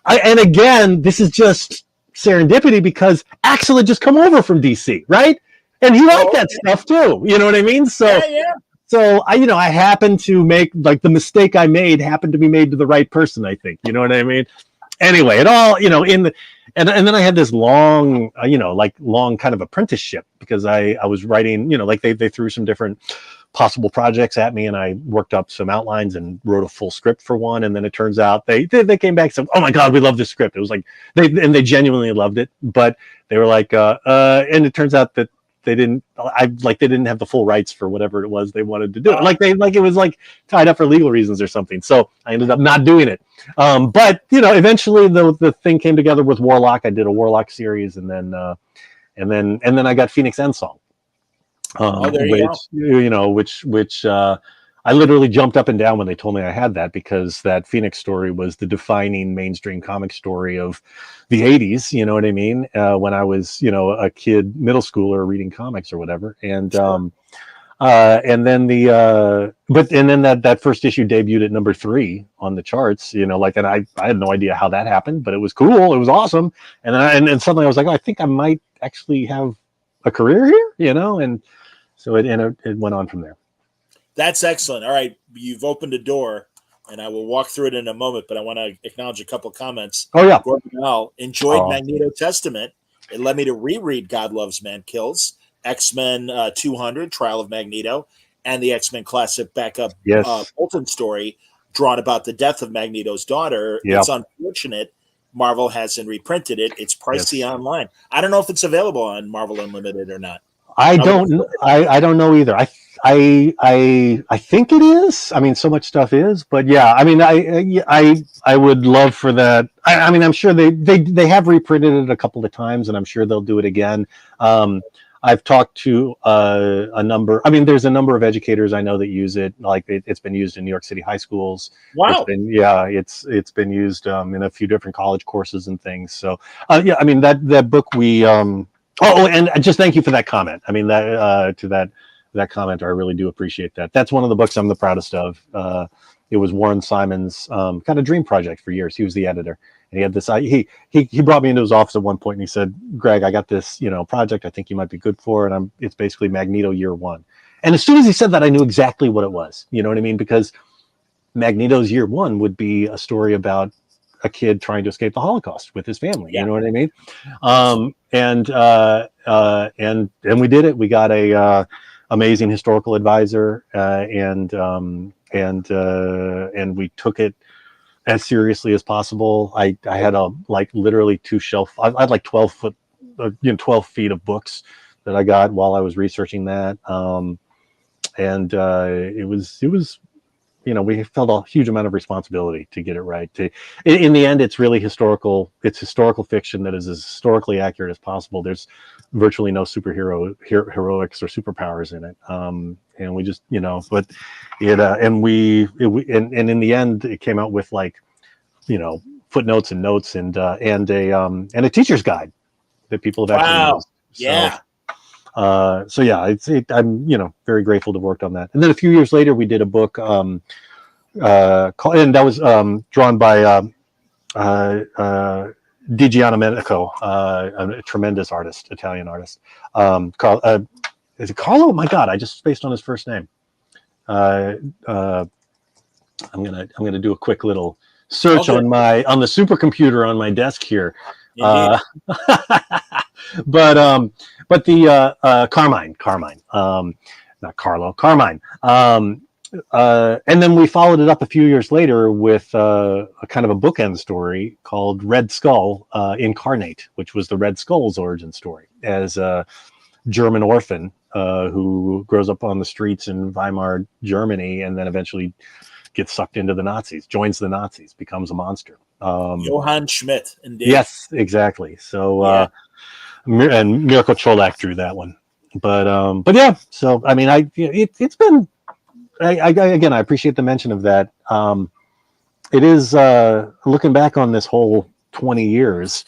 [SPEAKER 3] and again, this is just serendipity because Axel had just come over from DC, right? And he liked that stuff too. You know what I mean? So I happened to make, like, the mistake I made happened to be made to the right person, I think. You know what I mean? Anyway, it all, and then I had this long, long kind of apprenticeship because I was writing, like they threw some different possible projects at me, and I worked up some outlines and wrote a full script for one. And then it turns out they came back and said, "Oh my God, we love this script." It was like they genuinely loved it, but they were like, and it turns out that they didn't have the full rights for whatever it was they wanted to do. It was like tied up for legal reasons or something. So I ended up not doing it. But eventually the thing came together with Warlock. I did a Warlock series, and then I got Phoenix Endsong. Which I literally jumped up and down when they told me I had that, because that Phoenix story was the defining mainstream comic story of the 80s. You know what I mean? When I was, a kid, middle schooler reading comics or whatever. And, and then that first issue debuted at number 3 on the charts, and I had no idea how that happened, but it was cool. It was awesome. And then suddenly I was like, oh, I think I might actually have a career here, and so it went on from there.
[SPEAKER 2] That's excellent. All right, you've opened a door, and I will walk through it in a moment, but I want to acknowledge a couple comments.
[SPEAKER 3] Oh, yeah.
[SPEAKER 2] Gordon Bell enjoyed Magneto Testament. It led me to reread God Loves, Man Kills, X-Men 200, Trial of Magneto, and the X-Men classic backup Bolton story drawn about the death of Magneto's daughter.
[SPEAKER 3] Yep.
[SPEAKER 2] It's unfortunate Marvel hasn't reprinted it. It's pricey online. I don't know if it's available on Marvel Unlimited or not.
[SPEAKER 3] I don't know either. I think it is. I mean, so much stuff is, but yeah. I mean, I would love for that. I mean, I'm sure they have reprinted it a couple of times, and I'm sure they'll do it again. I've talked to a number. I mean, there's a number of educators I know that use it. Like it's been used in New York City high schools.
[SPEAKER 2] Wow.
[SPEAKER 3] It's been used in a few different college courses and things. So yeah, I mean that book we. And just thank you for that comment. I mean that comment, I really do appreciate that. That's one of the books I'm the proudest of. It was Warren Simon's kind of dream project for years. He was the editor, and he had this. He brought me into his office at one point, and he said, "Greg, I got this project I think you might be good for, and it's basically Magneto Year One." And as soon as he said that, I knew exactly what it was. You know what I mean? Because Magneto's Year One would be a story about a kid trying to escape the Holocaust with his family. You know what I mean? And we did it. We got a amazing historical advisor, and we took it as seriously as possible. I had literally 2 shelf. I had like 12 feet of books that I got while I was researching that. It was. We felt a huge amount of responsibility to get it right. In the end, it's really historical. It's historical fiction that is as historically accurate as possible. There's virtually no heroics or superpowers in it. And we just, but it, and in the end, it came out with footnotes and notes and a teacher's guide that people have actually used.
[SPEAKER 2] Yeah.
[SPEAKER 3] So yeah, I'm very grateful to have worked on that. And then a few years later, we did a book called, and that was drawn by Di Giandomenico, a tremendous artist, Italian artist. Is it Carlo? My God, I just spaced on his first name. I'm gonna do a quick little search on the supercomputer on my desk here. But the Carmine, not Carlo, Carmine. And then we followed it up a few years later with a kind of a bookend story called Red Skull Incarnate, which was the Red Skull's origin story as a German orphan who grows up on the streets in Weimar, Germany, and then eventually gets sucked into the Nazis, joins the Nazis, becomes a monster.
[SPEAKER 4] Johann Schmidt, indeed.
[SPEAKER 3] Yes, exactly. So, and Mirko Cholak drew that one. But yeah. So I mean, it's been. Again, I appreciate the mention of that. It is looking back on this whole 20 years.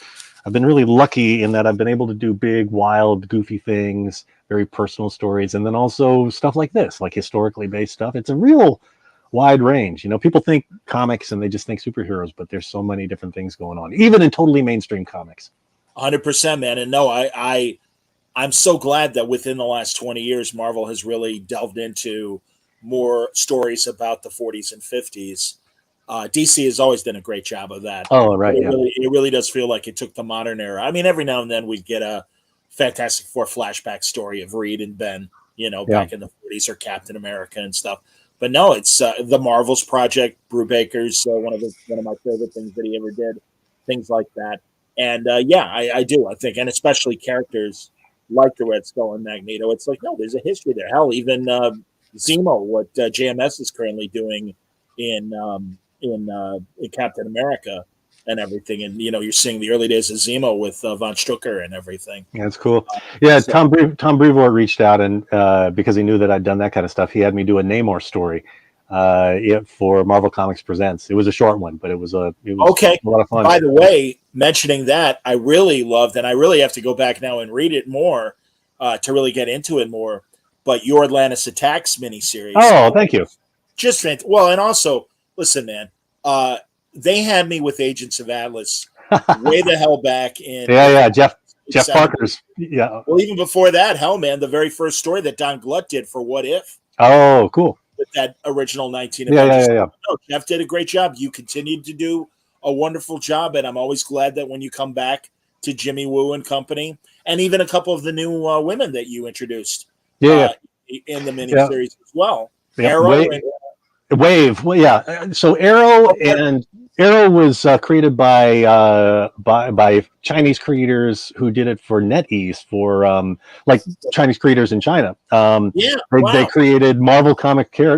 [SPEAKER 3] I've been really lucky in that I've been able to do big, wild, goofy things, very personal stories, and then also stuff like this, like historically based stuff. It's a real wide range. People think comics and they just think superheroes, but there's so many different things going on, even in totally mainstream comics.
[SPEAKER 4] 100%, man. And no, I'm so glad that within the last 20 years, Marvel has really delved into more stories about the 40s and 50s. DC has always done a great job of that.
[SPEAKER 3] Oh, right.
[SPEAKER 4] It really does feel like it took the modern era. I mean, every now and then we get a Fantastic Four flashback story of Reed and Ben, back in the 40s, or Captain America and stuff. But no, it's the Marvels project. Brubaker's one of my favorite things that he ever did. Things like that. And I do. I think, and especially characters like the Red Skull and Magneto. It's like, no, there's a history there. Hell, even Zemo, what JMS is currently doing in Captain America and everything, and you're seeing the early days of Zemo with Von Strucker and everything.
[SPEAKER 3] Yeah, that's cool. Yeah, so, Tom Brevoort reached out, and because he knew that I'd done that kind of stuff, he had me do a Namor story for Marvel Comics Presents. It was a short one, but it was a lot of fun.
[SPEAKER 4] By the way, mentioning that, I really loved, and I really have to go back now and read it more to really get into it more. But your Atlantis Attacks miniseries.
[SPEAKER 3] Oh, thank you.
[SPEAKER 4] Just fantastic. Well, and also, listen, man, they had me with Agents of Atlas way the hell back in.
[SPEAKER 3] Jeff Parker's. Yeah.
[SPEAKER 4] Well, even before that, hell, man, the very first story that Don Glutt did for What If.
[SPEAKER 3] Oh, cool.
[SPEAKER 4] With that original 19.
[SPEAKER 3] Yeah.
[SPEAKER 4] No, Jeff did a great job. You continued to do a wonderful job, and I'm always glad that when you come back to Jimmy Woo and company, and even a couple of the new women that you introduced. In the miniseries as well. Arrow
[SPEAKER 3] Wave. Well, yeah. So Arrow was created by Chinese creators who did it for NetEase for like Chinese creators in China. They created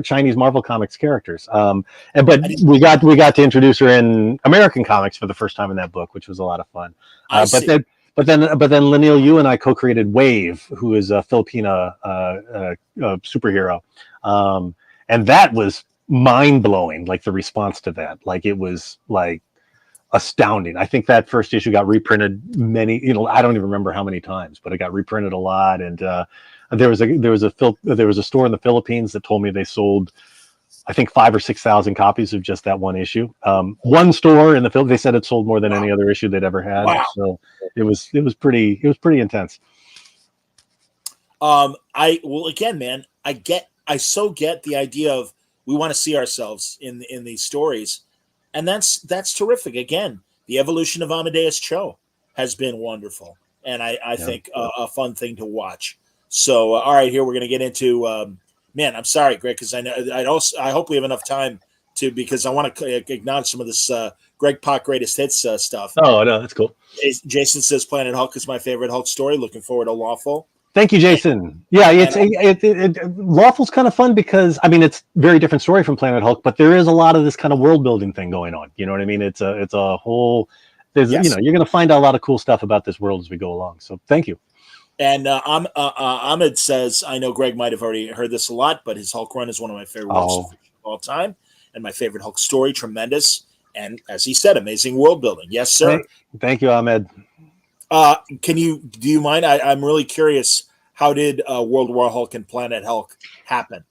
[SPEAKER 3] Chinese Marvel Comics characters. But we got to introduce her in American comics for the first time in that book, which was a lot of fun. But then Lanil, you and I co-created Wave, who is a Filipina superhero, and that was mind-blowing. Like the response to that, like it was like astounding. I think that first issue got reprinted I don't even remember how many times, but it got reprinted a lot. And there was a store in the Philippines that told me they sold, I think 5,000 or 6,000 copies of just that one issue. One store in the Philippines, they said it sold more than any other issue they'd ever had. Wow. So it was pretty intense.
[SPEAKER 4] Again, man, I so get the idea of we want to see ourselves in these stories, and that's terrific. Again, the evolution of Amadeus Cho has been wonderful, and I think a fun thing to watch. So, all right, here we're going to get into. Man, I'm sorry, Greg, because I hope we have enough time because I want to acknowledge some of this Greg Pak greatest hits stuff.
[SPEAKER 3] Oh no, that's cool.
[SPEAKER 4] Jason says Planet Hulk is my favorite Hulk story. Looking forward to Lawful.
[SPEAKER 3] Thank you, Jason. Yeah, Lawful's kind of fun because it's a very different story from Planet Hulk, but there is a lot of this kind of world building thing going on. You know what I mean? It's a whole. You're going to find out a lot of cool stuff about this world as we go along. So thank you.
[SPEAKER 4] And Ahmed says, I know Greg might have already heard this a lot, but his Hulk run is one of my favorite works of all time. And my favorite Hulk story, tremendous. And as he said, amazing world building. Yes, sir.
[SPEAKER 3] Thank you, Ahmed.
[SPEAKER 4] Do you mind? I'm really curious. How did World War Hulk and Planet Hulk happen?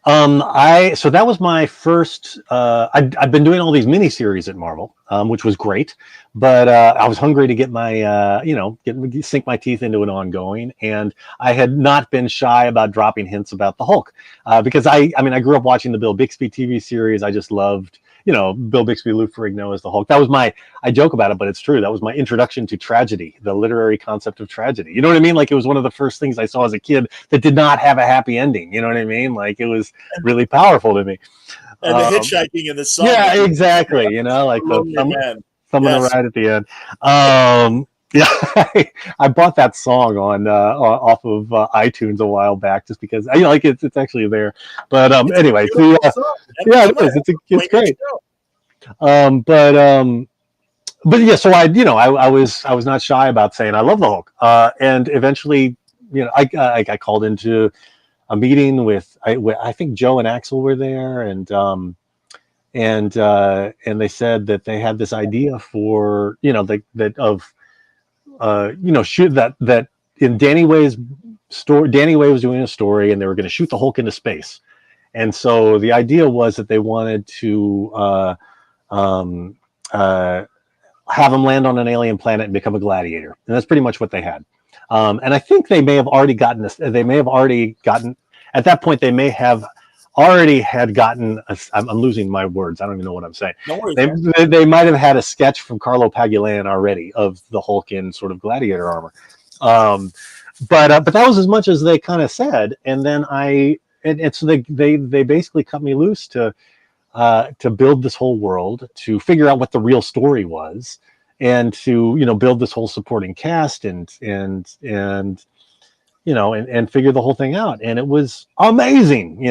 [SPEAKER 3] So that was my first. I've been doing all these miniseries at Marvel, which was great, but I was hungry to get my, sink my teeth into an ongoing, and I had not been shy about dropping hints about the Hulk, because I grew up watching the Bill Bixby TV series. I just loved. Bill Bixby, Lou Ferrigno as the Hulk. That was I joke about it, but it's true. That was my introduction to tragedy, the literary concept of tragedy. You know what I mean? Like it was one of the first things I saw as a kid that did not have a happy ending. You know what I mean? Like it was really powerful to me.
[SPEAKER 4] And the hitchhiking in the song.
[SPEAKER 3] Yeah, exactly. Like someone to ride at the end. Yeah, I bought that song on off of iTunes a while back, just because like it's actually there. But
[SPEAKER 4] It's a
[SPEAKER 3] anyway,
[SPEAKER 4] beautiful song, man.
[SPEAKER 3] yeah, it
[SPEAKER 4] Come on,
[SPEAKER 3] is. It's
[SPEAKER 4] play your
[SPEAKER 3] great.
[SPEAKER 4] show.
[SPEAKER 3] But yeah, so I was not shy about saying I love the Hulk, and eventually, I called into a meeting with I think Joe and Axel were there, and they said that they had this idea for shoot that in Danny Way's story. Danny Way was doing a story, and they were going to shoot the Hulk into space, and so the idea was that they wanted to have him land on an alien planet and become a gladiator, and that's pretty much what they had. And I think they may have already gotten this. They may have already gotten at that point. They may have already had gotten. I'm losing my words. I don't even know what I'm saying.
[SPEAKER 4] No worries,
[SPEAKER 3] they might have had a sketch from Carlo Pagulayan already of the Hulk in sort of gladiator armor. But that was as much as they kind of said. And then so they basically cut me loose to build this whole world, to figure out what the real story was, and to build this whole supporting cast and figure the whole thing out. And it was amazing.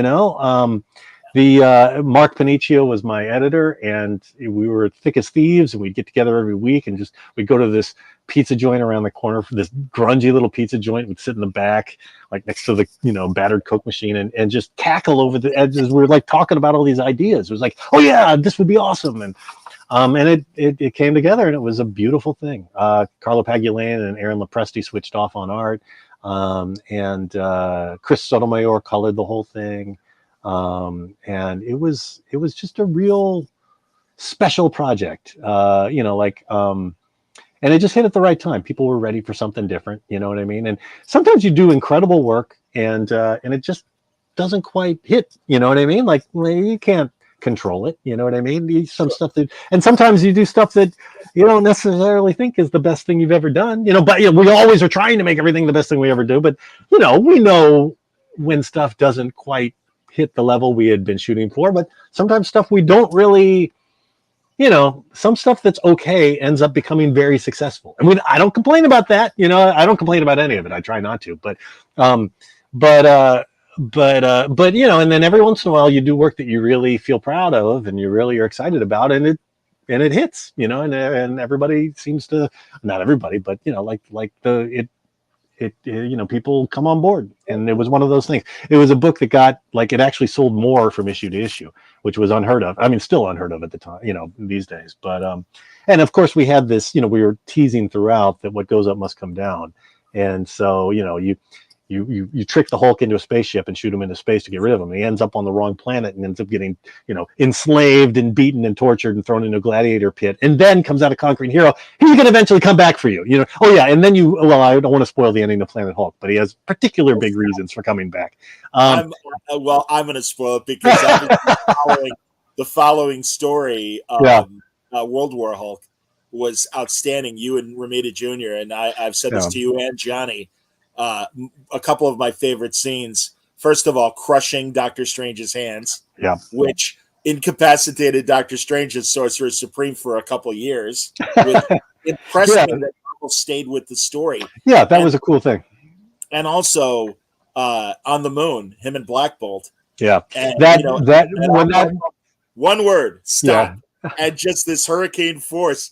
[SPEAKER 3] The Mark Paniccio was my editor, and we were thick as thieves, and we'd get together every week and we'd go to this pizza joint around the corner, for this grungy little pizza joint. We'd sit in the back, like next to the battered Coke machine, and just cackle over the edges. We were like talking about all these ideas. It was like, oh yeah, this would be awesome. And it came together, and it was a beautiful thing. Carlo Pagulayan and Aaron Lopresti switched off on art, and Chris Sotomayor colored the whole thing. And it was just a real special project, and it just hit at the right time. People were ready for something different. You know what I mean? And sometimes you do incredible work, and it just doesn't quite hit. You know what I mean? Like, you can't control it. You know what I mean? Stuff and sometimes you do stuff that you don't necessarily think is the best thing you've ever done. But we always are trying to make everything the best thing we ever do. But we know when stuff doesn't quite hit the level we had been shooting for. But sometimes stuff we don't really. Some stuff that's okay ends up becoming very successful. I mean, I don't complain about that. I don't complain about any of it. I try not to, but and then every once in a while you do work that you really feel proud of and you really are excited about, and it hits, and everybody seems to, not everybody, but people come on board, and it was one of those things. It was a book that it actually sold more from issue to issue, which was unheard of. I mean, still unheard of at the time, these days. But and of course we had this, we were teasing throughout that what goes up must come down, and so you trick the Hulk into a spaceship and shoot him into space to get rid of him. He ends up on the wrong planet and ends up getting, enslaved and beaten and tortured and thrown into a gladiator pit, and then comes out a conquering hero. He's going to eventually come back for you. Oh yeah, and then I don't want to spoil the ending of Planet Hulk, but he has particular big reasons for coming back.
[SPEAKER 4] I'm going to spoil it because the following story, World War Hulk, was outstanding. You and Romita Jr. and I've said this to you and Johnny. A couple of my favorite scenes. First of all, crushing Doctor Strange's hands, which incapacitated Doctor Strange as Sorcerer Supreme for a couple of years. Impressed me that Marvel stayed with the story.
[SPEAKER 3] Yeah, that was a cool thing.
[SPEAKER 4] And also on the moon, him and Black Bolt.
[SPEAKER 3] Yeah,
[SPEAKER 4] and, one word, stop, and just this hurricane force.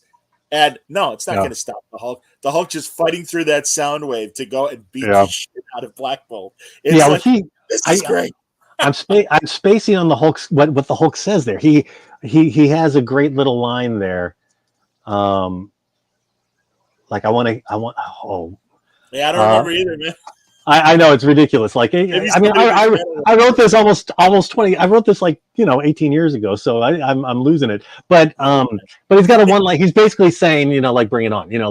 [SPEAKER 4] And no, it's not going to stop the Hulk. The Hulk just fighting through that sound wave to go and beat the shit out of Black Bolt. This is great. I'm spacing on the Hulk's what the Hulk says there. He has a great little line there. I don't remember either, man.
[SPEAKER 3] I know it's ridiculous. Like, I wrote this almost 20. I wrote this 18 years ago, so I'm losing it. But he's got a one, like, he's basically saying, bring it on. I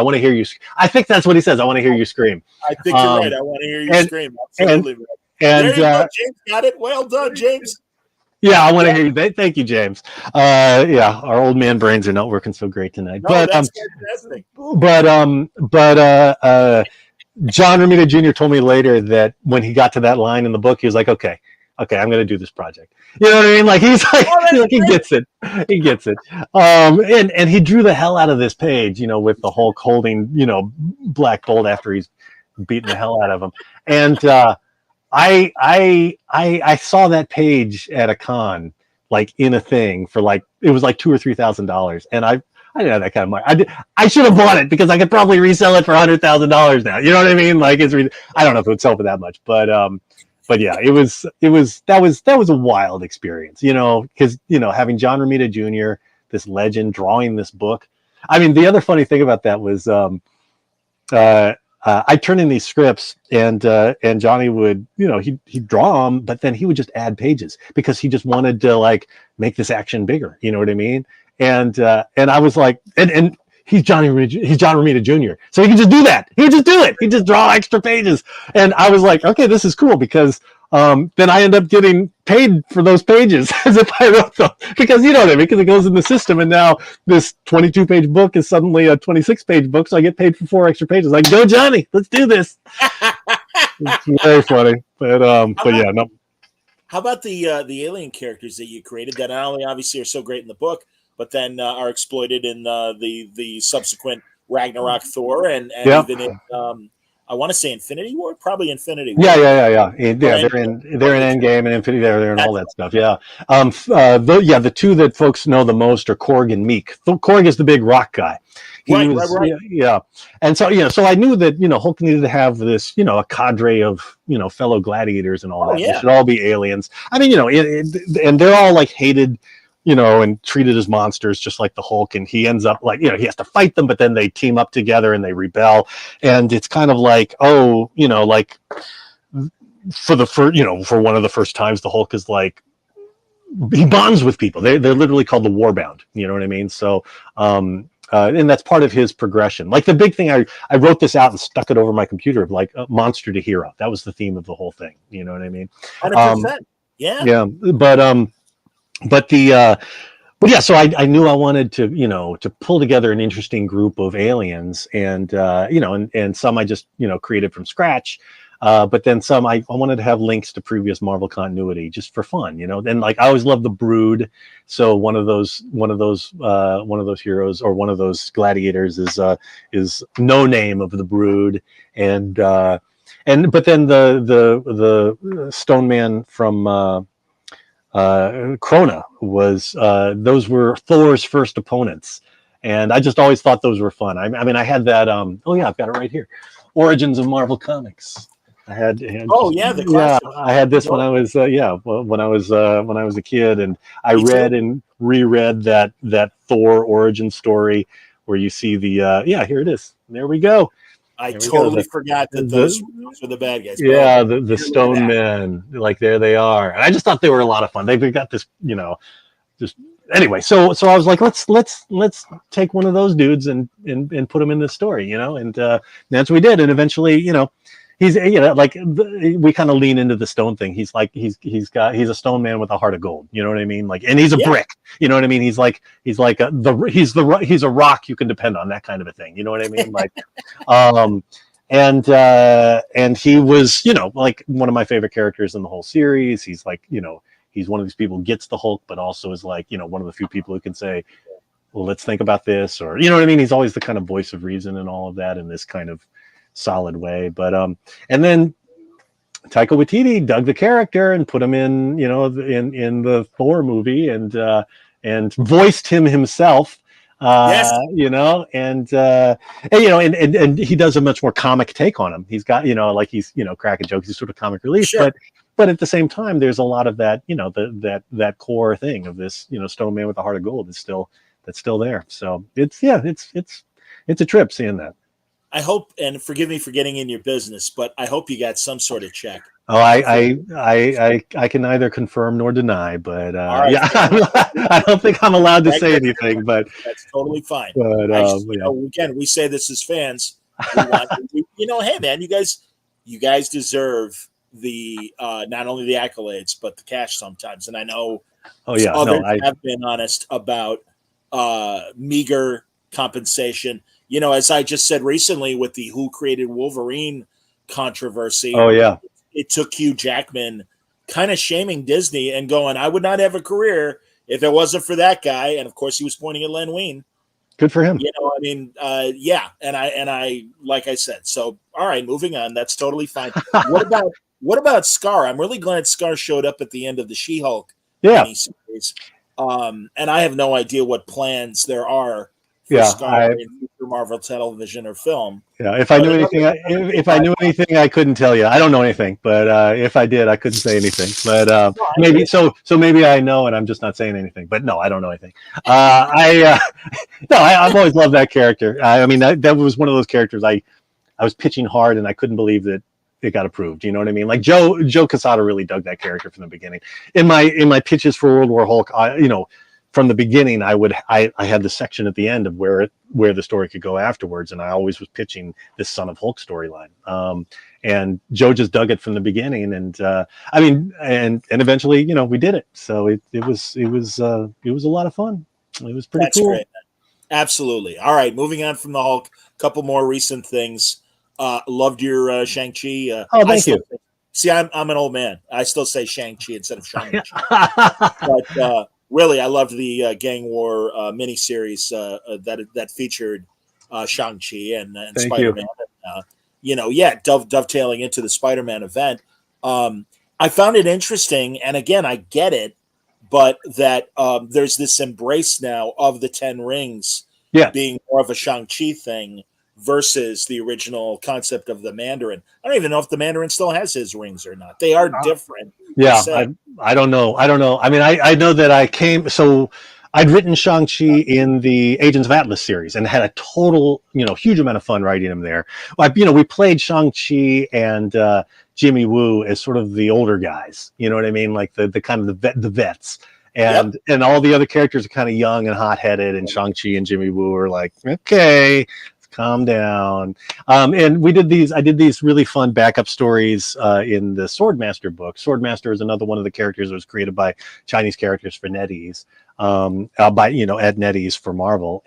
[SPEAKER 3] want to hear you. I think that's what he says. I want to hear you scream.
[SPEAKER 4] I think you're right. I want to hear you scream. Absolutely.
[SPEAKER 3] And
[SPEAKER 4] James got it. Well done, James.
[SPEAKER 3] Yeah, I want to hear you. Thank you, James. Our old man brains are not working so great tonight.
[SPEAKER 4] No, that's fantastic.
[SPEAKER 3] John Romita Jr. told me later that when he got to that line in the book, he was like, okay, okay, I'm going to do this project. You know what I mean? Like he's like, he gets it. He gets it. And he drew the hell out of this page, with the Hulk holding, Black Bolt after he's beating the hell out of him. And I saw that page at a con, like in a thing for like, it was like $2,000 or $3,000, and I didn't have that kind of money. I should have bought it because I could probably resell it for $100,000 now. You know what I mean? Like I don't know if it would sell for that much, but yeah, that was a wild experience, because having John Romita Jr., this legend, drawing this book. I mean, the other funny thing about that was I turn in these scripts, and Johnny would, he'd draw them, but then he would just add pages because he just wanted to like make this action bigger. You know what I mean? And I was like, and he's John Romita Jr., so he can just do that. He would just do it. He'd just draw extra pages, and I was like, okay, this is cool because then I end up getting paid for those pages as if I wrote them, because you know what I mean, because it goes in the system, and now this 22-page book is suddenly a 26-page book, so I get paid for 4 extra pages. Like, go Johnny, let's do this. It's very funny, but yeah, no.
[SPEAKER 4] How about the alien characters that you created that not only obviously are so great in the book, but then are exploited in the subsequent Ragnarok Thor and even in I want to say Infinity War, probably Infinity War.
[SPEAKER 3] Yeah. They're in Endgame and Infinity. They're in all that stuff. Yeah. The two that folks know the most are Korg and Meek. Korg is the big rock guy. Right. Yeah. And so so I knew that Hulk needed to have this a cadre of fellow gladiators and all that. Yeah. They should all be aliens. I mean and they're all like hated, and treated as monsters, just like the Hulk. And he ends up like, he has to fight them, but then they team up together and they rebel. And it's kind of like, like for one of the first times, the Hulk is like, he bonds with people. They're literally called the Warbound. You know what I mean? So, and that's part of his progression. Like the big thing, I wrote this out and stuck it over my computer, like monster to hero. That was the theme of the whole thing. You know what I mean?
[SPEAKER 4] 100%. Yeah.
[SPEAKER 3] Yeah. But yeah, so I knew I wanted to, to pull together an interesting group of aliens, and and some I just created from scratch, but then some I wanted to have links to previous Marvel continuity just for fun, And like I always loved the Brood, so one of those heroes or one of those gladiators is No Name of the Brood, but then the Stone Man from Krona was those were Thor's first opponents, and I just always thought those were fun. I mean, I had that. I've got it right here. Origins of Marvel Comics. I had I had this when I was when I was a kid, and I read and reread that Thor origin story where you see the here it is. There we go.
[SPEAKER 4] I totally forgot that those were the bad guys.
[SPEAKER 3] Yeah, the Stone Men, like there they are, and I just thought they were a lot of fun. They've got this, just anyway. So I was like, let's take one of those dudes and put him in this story, and that's what we did. And eventually, he's we kind of lean into the stone thing. He's like he's a stone man with a heart of gold. You know what I mean? Like, and he's a brick. You know what I mean? He's a rock you can depend on, that kind of a thing. You know what I mean? Like, and he was like one of my favorite characters in the whole series. He's like he's one of these people who gets the Hulk, but also is like one of the few people who can say, well, let's think about this, or you know what I mean? He's always the kind of voice of reason and all of that in this kind of solid way. But and then Taika Waititi dug the character and put him in in the Thor movie, and voiced him himself.
[SPEAKER 4] Yes.
[SPEAKER 3] And he does a much more comic take on him. He's got like he's cracking jokes. He's sort of comic relief,
[SPEAKER 4] sure.
[SPEAKER 3] But at the same time, there's a lot of that that core thing of this Stone Man with a heart of gold that's still there. So it's a trip seeing that.
[SPEAKER 4] I hope, and forgive me for getting in your business, but I hope you got some sort of check.
[SPEAKER 3] Oh, I can neither confirm nor deny, but right, I don't think I'm allowed to say anything. But
[SPEAKER 4] that's totally fine.
[SPEAKER 3] But
[SPEAKER 4] again, we say this as fans. Hey man, you guys deserve the not only the accolades but the cash sometimes. And I know others have been honest about meager compensation. As I just said recently with the Who Created Wolverine controversy.
[SPEAKER 3] Oh yeah.
[SPEAKER 4] It took Hugh Jackman kind of shaming Disney and going, I would not have a career if it wasn't for that guy. And of course, he was pointing at Len Wein.
[SPEAKER 3] Good for him.
[SPEAKER 4] You know, I mean, yeah. And I, like I said, so, all right, moving on. That's totally fine. What about Scar? I'm really glad Scar showed up at the end of the She-Hulk miniseries. And I have no idea what plans there are for Scar in future Marvel television or film.
[SPEAKER 3] Yeah, if I knew anything, I couldn't tell you. I don't know anything, but if I did, I couldn't say anything. But maybe so maybe I know, and I'm just not saying anything. But no, I don't know anything. I've always loved that character. I mean, that was one of those characters I was pitching hard, and I couldn't believe that it got approved. You know what I mean? Like Joe Quesada really dug that character from the beginning. In my pitches for World War Hulk, from the beginning, I had the section at the end of where the story could go afterwards, and I always was pitching this Son of Hulk storyline. And Joe just dug it from the beginning, and and eventually, we did it. So it was a lot of fun. It was pretty cool. Great.
[SPEAKER 4] Absolutely. All right, moving on from the Hulk, a couple more recent things. Loved your Shang-Chi.
[SPEAKER 3] Thank you.
[SPEAKER 4] See, I'm an old man. I still say Shang-Chi instead of Shang-Chi. But really, I loved the Gang War miniseries that featured Shang-Chi and Spider-Man. Dovetailing into the Spider-Man event. I found it interesting, and again, I get it, but that there's this embrace now of the Ten Rings being more of a Shang-Chi thing versus the original concept of the Mandarin. I don't even know if the Mandarin still has his rings or not. They are different.
[SPEAKER 3] Yeah, I don't know. I mean, I know that I'd written Shang-Chi in the Agents of Atlas series and had a total, huge amount of fun writing him there. We played Shang-Chi and Jimmy Woo as sort of the older guys. You know what I mean? Like the kind of the vets. And all the other characters are kind of young and hot-headed, and Shang-Chi and Jimmy Woo are like, okay, calm down. And I did these really fun backup stories in the Swordmaster book. Swordmaster is another one of the characters that was created by Chinese characters for NetEase, at NetEase for Marvel.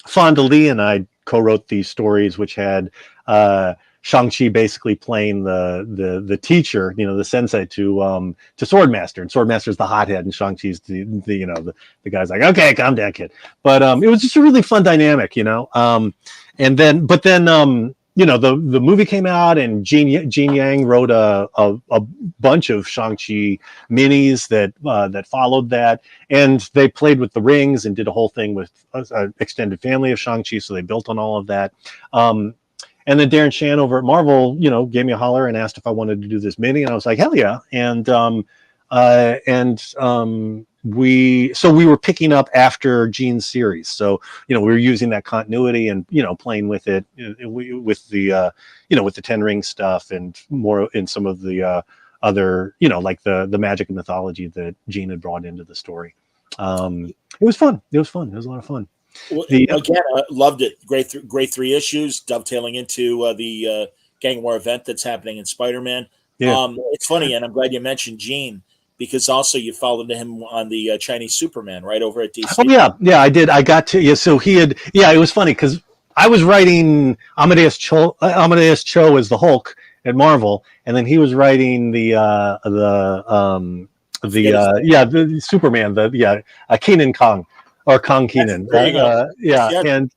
[SPEAKER 3] Fonda Lee and I co-wrote these stories, which had Shang-Chi basically playing the teacher, the sensei to Swordmaster, and Swordmaster's the hothead, and Shang-Chi's the guy's like, okay, calm down, kid. But it was just a really fun dynamic, the movie came out, and Gene Yang wrote a bunch of Shang-Chi minis that followed that, and they played with the rings and did a whole thing with an extended family of Shang-Chi, so they built on all of that. And then Darren Shan over at Marvel, gave me a holler and asked if I wanted to do this mini, and I was like, hell yeah! We were picking up after Gene's series, so we were using that continuity and playing with it with the Ten Rings stuff and more in some of the other like the magic and mythology that Gene had brought into the story. It was fun. It was a lot of fun.
[SPEAKER 4] Well, again, I loved it. Great 3 issues, dovetailing into the Gang War event that's happening in Spider-Man. Yeah. It's funny, and I'm glad you mentioned Gene, because also you followed him on the Chinese Superman right over at DC.
[SPEAKER 3] Oh yeah, I did. I got to so he had it was funny because I was writing Amadeus Cho as the Hulk at Marvel, and then he was writing the Superman, Kenan Kong. Or Kong Kenan, so it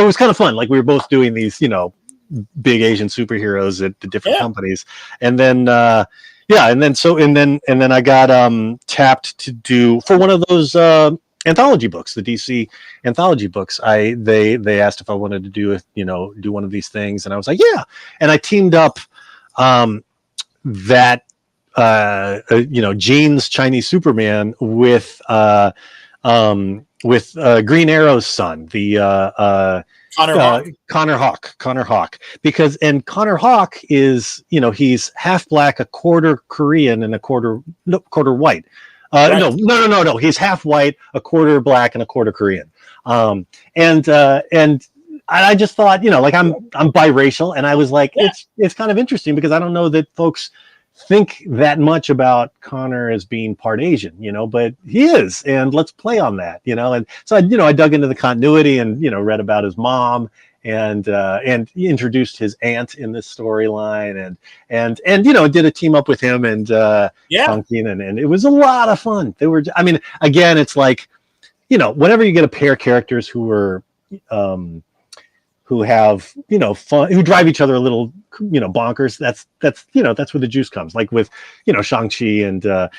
[SPEAKER 3] was kind of fun. Like we were both doing these, big Asian superheroes at the different companies, and then I got tapped to do for one of those anthology books, the DC anthology books. They asked if I wanted to do do one of these things, and I was like, yeah, and I teamed up Gene's Chinese Superman with Green Arrow's son, the Connor Hawke, because Connor Hawke is he's half black, a quarter Korean, and a quarter white. Right. No, he's half white, a quarter black, and a quarter Korean. And I just thought I'm biracial, and I was like, it's kind of interesting because I don't know that folks think that much about Connor as being part Asian, but he is, and let's play on that, and so I dug into the continuity and read about his mom and he introduced his aunt in this storyline, and did a team up with him and Shang-Chi, and it was a lot of fun. They were, I mean, again, it's like, whenever you get a pair of characters who are who have fun, who drive each other a little bonkers, that's where the juice comes, like with Shang-Chi and Swordmaster,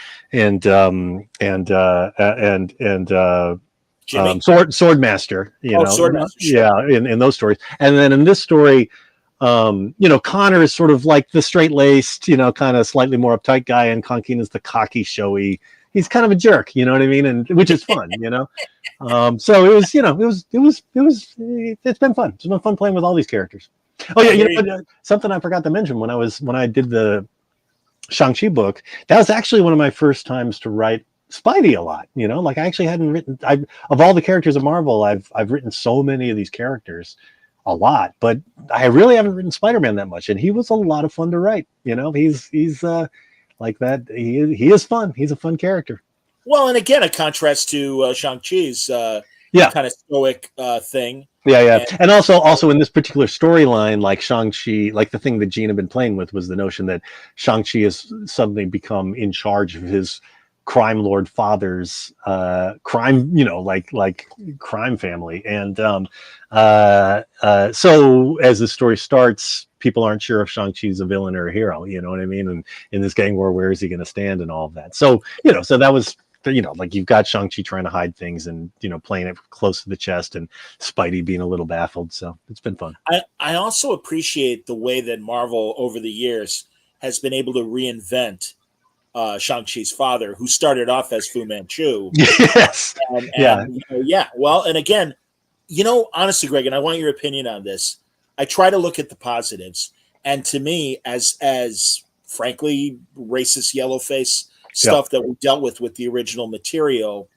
[SPEAKER 4] Swordmaster,
[SPEAKER 3] sure. in those stories. And then in this story, Connor is sort of like the straight-laced, kind of slightly more uptight guy, and Conkin is the cocky, showy. He's kind of a jerk, you know what I mean, and which is fun, So it was, it's been fun. It's been fun playing with all these characters. Oh yeah, something I forgot to mention when I did the Shang-Chi book, that was actually one of my first times to write Spidey a lot. Like I actually hadn't written. Of all the characters of Marvel, I've written so many of these characters a lot, but I really haven't written Spider-Man that much, and he was a lot of fun to write. He's like that. He is fun. He's a fun character.
[SPEAKER 4] Well, and again, a contrast to Shang-Chi's kind of stoic thing.
[SPEAKER 3] Yeah. And also in this particular storyline, like Shang-Chi, like the thing that Gene had been playing with was the notion that Shang-Chi has suddenly become in charge of his crime lord father's crime, like crime family. And so as the story starts, people aren't sure if Shang-Chi's a villain or a hero, you know what I mean? And in this gang war, where is he going to stand and all of that? So, so that was, like you've got Shang-Chi trying to hide things and, playing it close to the chest, and Spidey being a little baffled. So it's been fun.
[SPEAKER 4] I also appreciate the way that Marvel over the years has been able to reinvent Shang-Chi's father, who started off as Fu Manchu.
[SPEAKER 3] Yes.
[SPEAKER 4] Well, and again, honestly, Greg, and I want your opinion on this. I try to look at the positives, and to me, as frankly racist yellowface stuff that we dealt with the original material,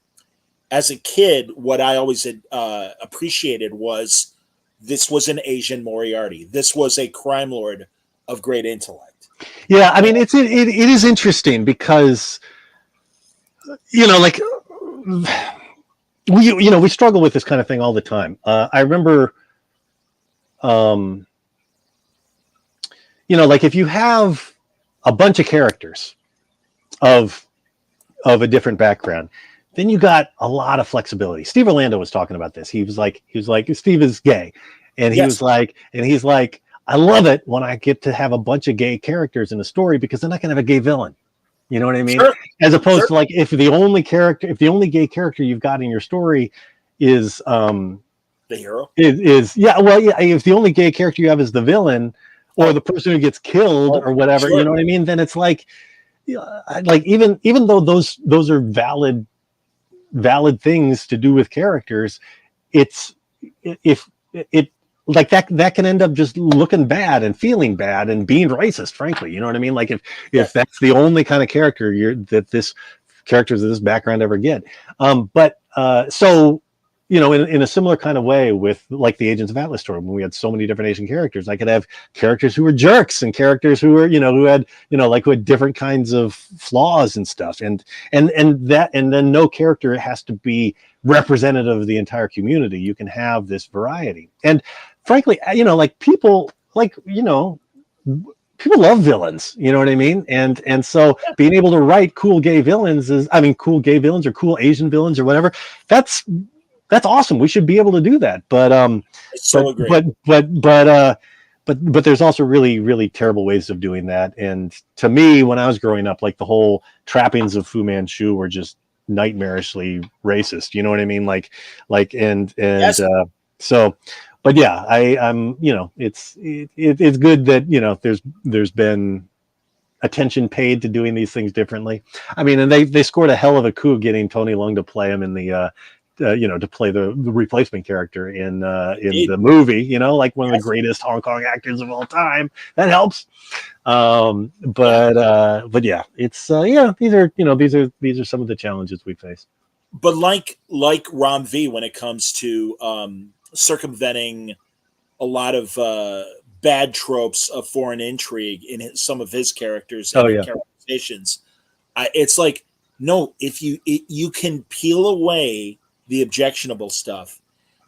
[SPEAKER 4] as a kid, what I always appreciated was this was an Asian Moriarty. This was a crime lord of great intellect.
[SPEAKER 3] Yeah, I mean, it is interesting because, like we struggle with this kind of thing all the time. I remember, like if you have a bunch of characters of a different background, then you got a lot of flexibility. Steve Orlando was talking about this. He was like, Steve is gay, and he's like, I love it when I get to have a bunch of gay characters in a story, because then I can have a gay villain. You know what I mean?
[SPEAKER 4] Sure.
[SPEAKER 3] As opposed to like if the only gay character you've got in your story is
[SPEAKER 4] the hero.
[SPEAKER 3] If the only gay character you have is the villain or the person who gets killed or whatever, you know what I mean? Then it's like even though those are valid things to do with characters, like that can end up just looking bad and feeling bad and being racist, frankly. You know what I mean? Like if that's the only kind of character that this characters of this background ever get. So, in a similar kind of way with like the Agents of Atlas story, when we had so many different Asian characters, I could have characters who were jerks and characters who were, who had different kinds of flaws and stuff. And then no character has to be representative of the entire community. You can have this variety. And frankly, people love villains, you know what I mean? And so being able to write cool gay villains or cool Asian villains or whatever, that's awesome. We should be able to do that. But but there's also really, really terrible ways of doing that. And to me, when I was growing up, like the whole trappings of Fu Manchu were just nightmarishly racist. You know what I mean? So, but yeah, I'm it's good that there's been attention paid to doing these things differently. I mean, and they scored a hell of a coup getting Tony Leung to play him in the to play the replacement character in the movie, like one of the greatest Hong Kong actors of all time. That helps. But yeah, it's these are some of the challenges we face.
[SPEAKER 4] But like Ram V, when it comes to circumventing a lot of bad tropes of foreign intrigue in some of his characters and characterizations, it's like, no, if you can peel away the objectionable stuff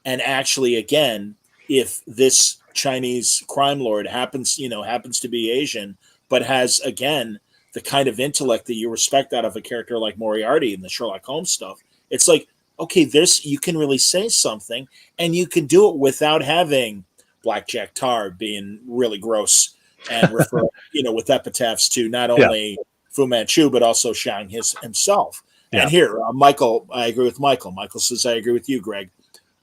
[SPEAKER 4] and actually, again, if this Chinese crime lord happens to be Asian, but has again the kind of intellect that you respect out of a character like Moriarty in the Sherlock Holmes stuff. It's like, okay, this you can really say something, and you can do it without having Blackjack Tar being really gross and refer, with epitaphs to not only Fu Manchu but also Shang himself.
[SPEAKER 3] Yeah.
[SPEAKER 4] And here, Michael, I agree with Michael. Michael says, I agree with you, Greg.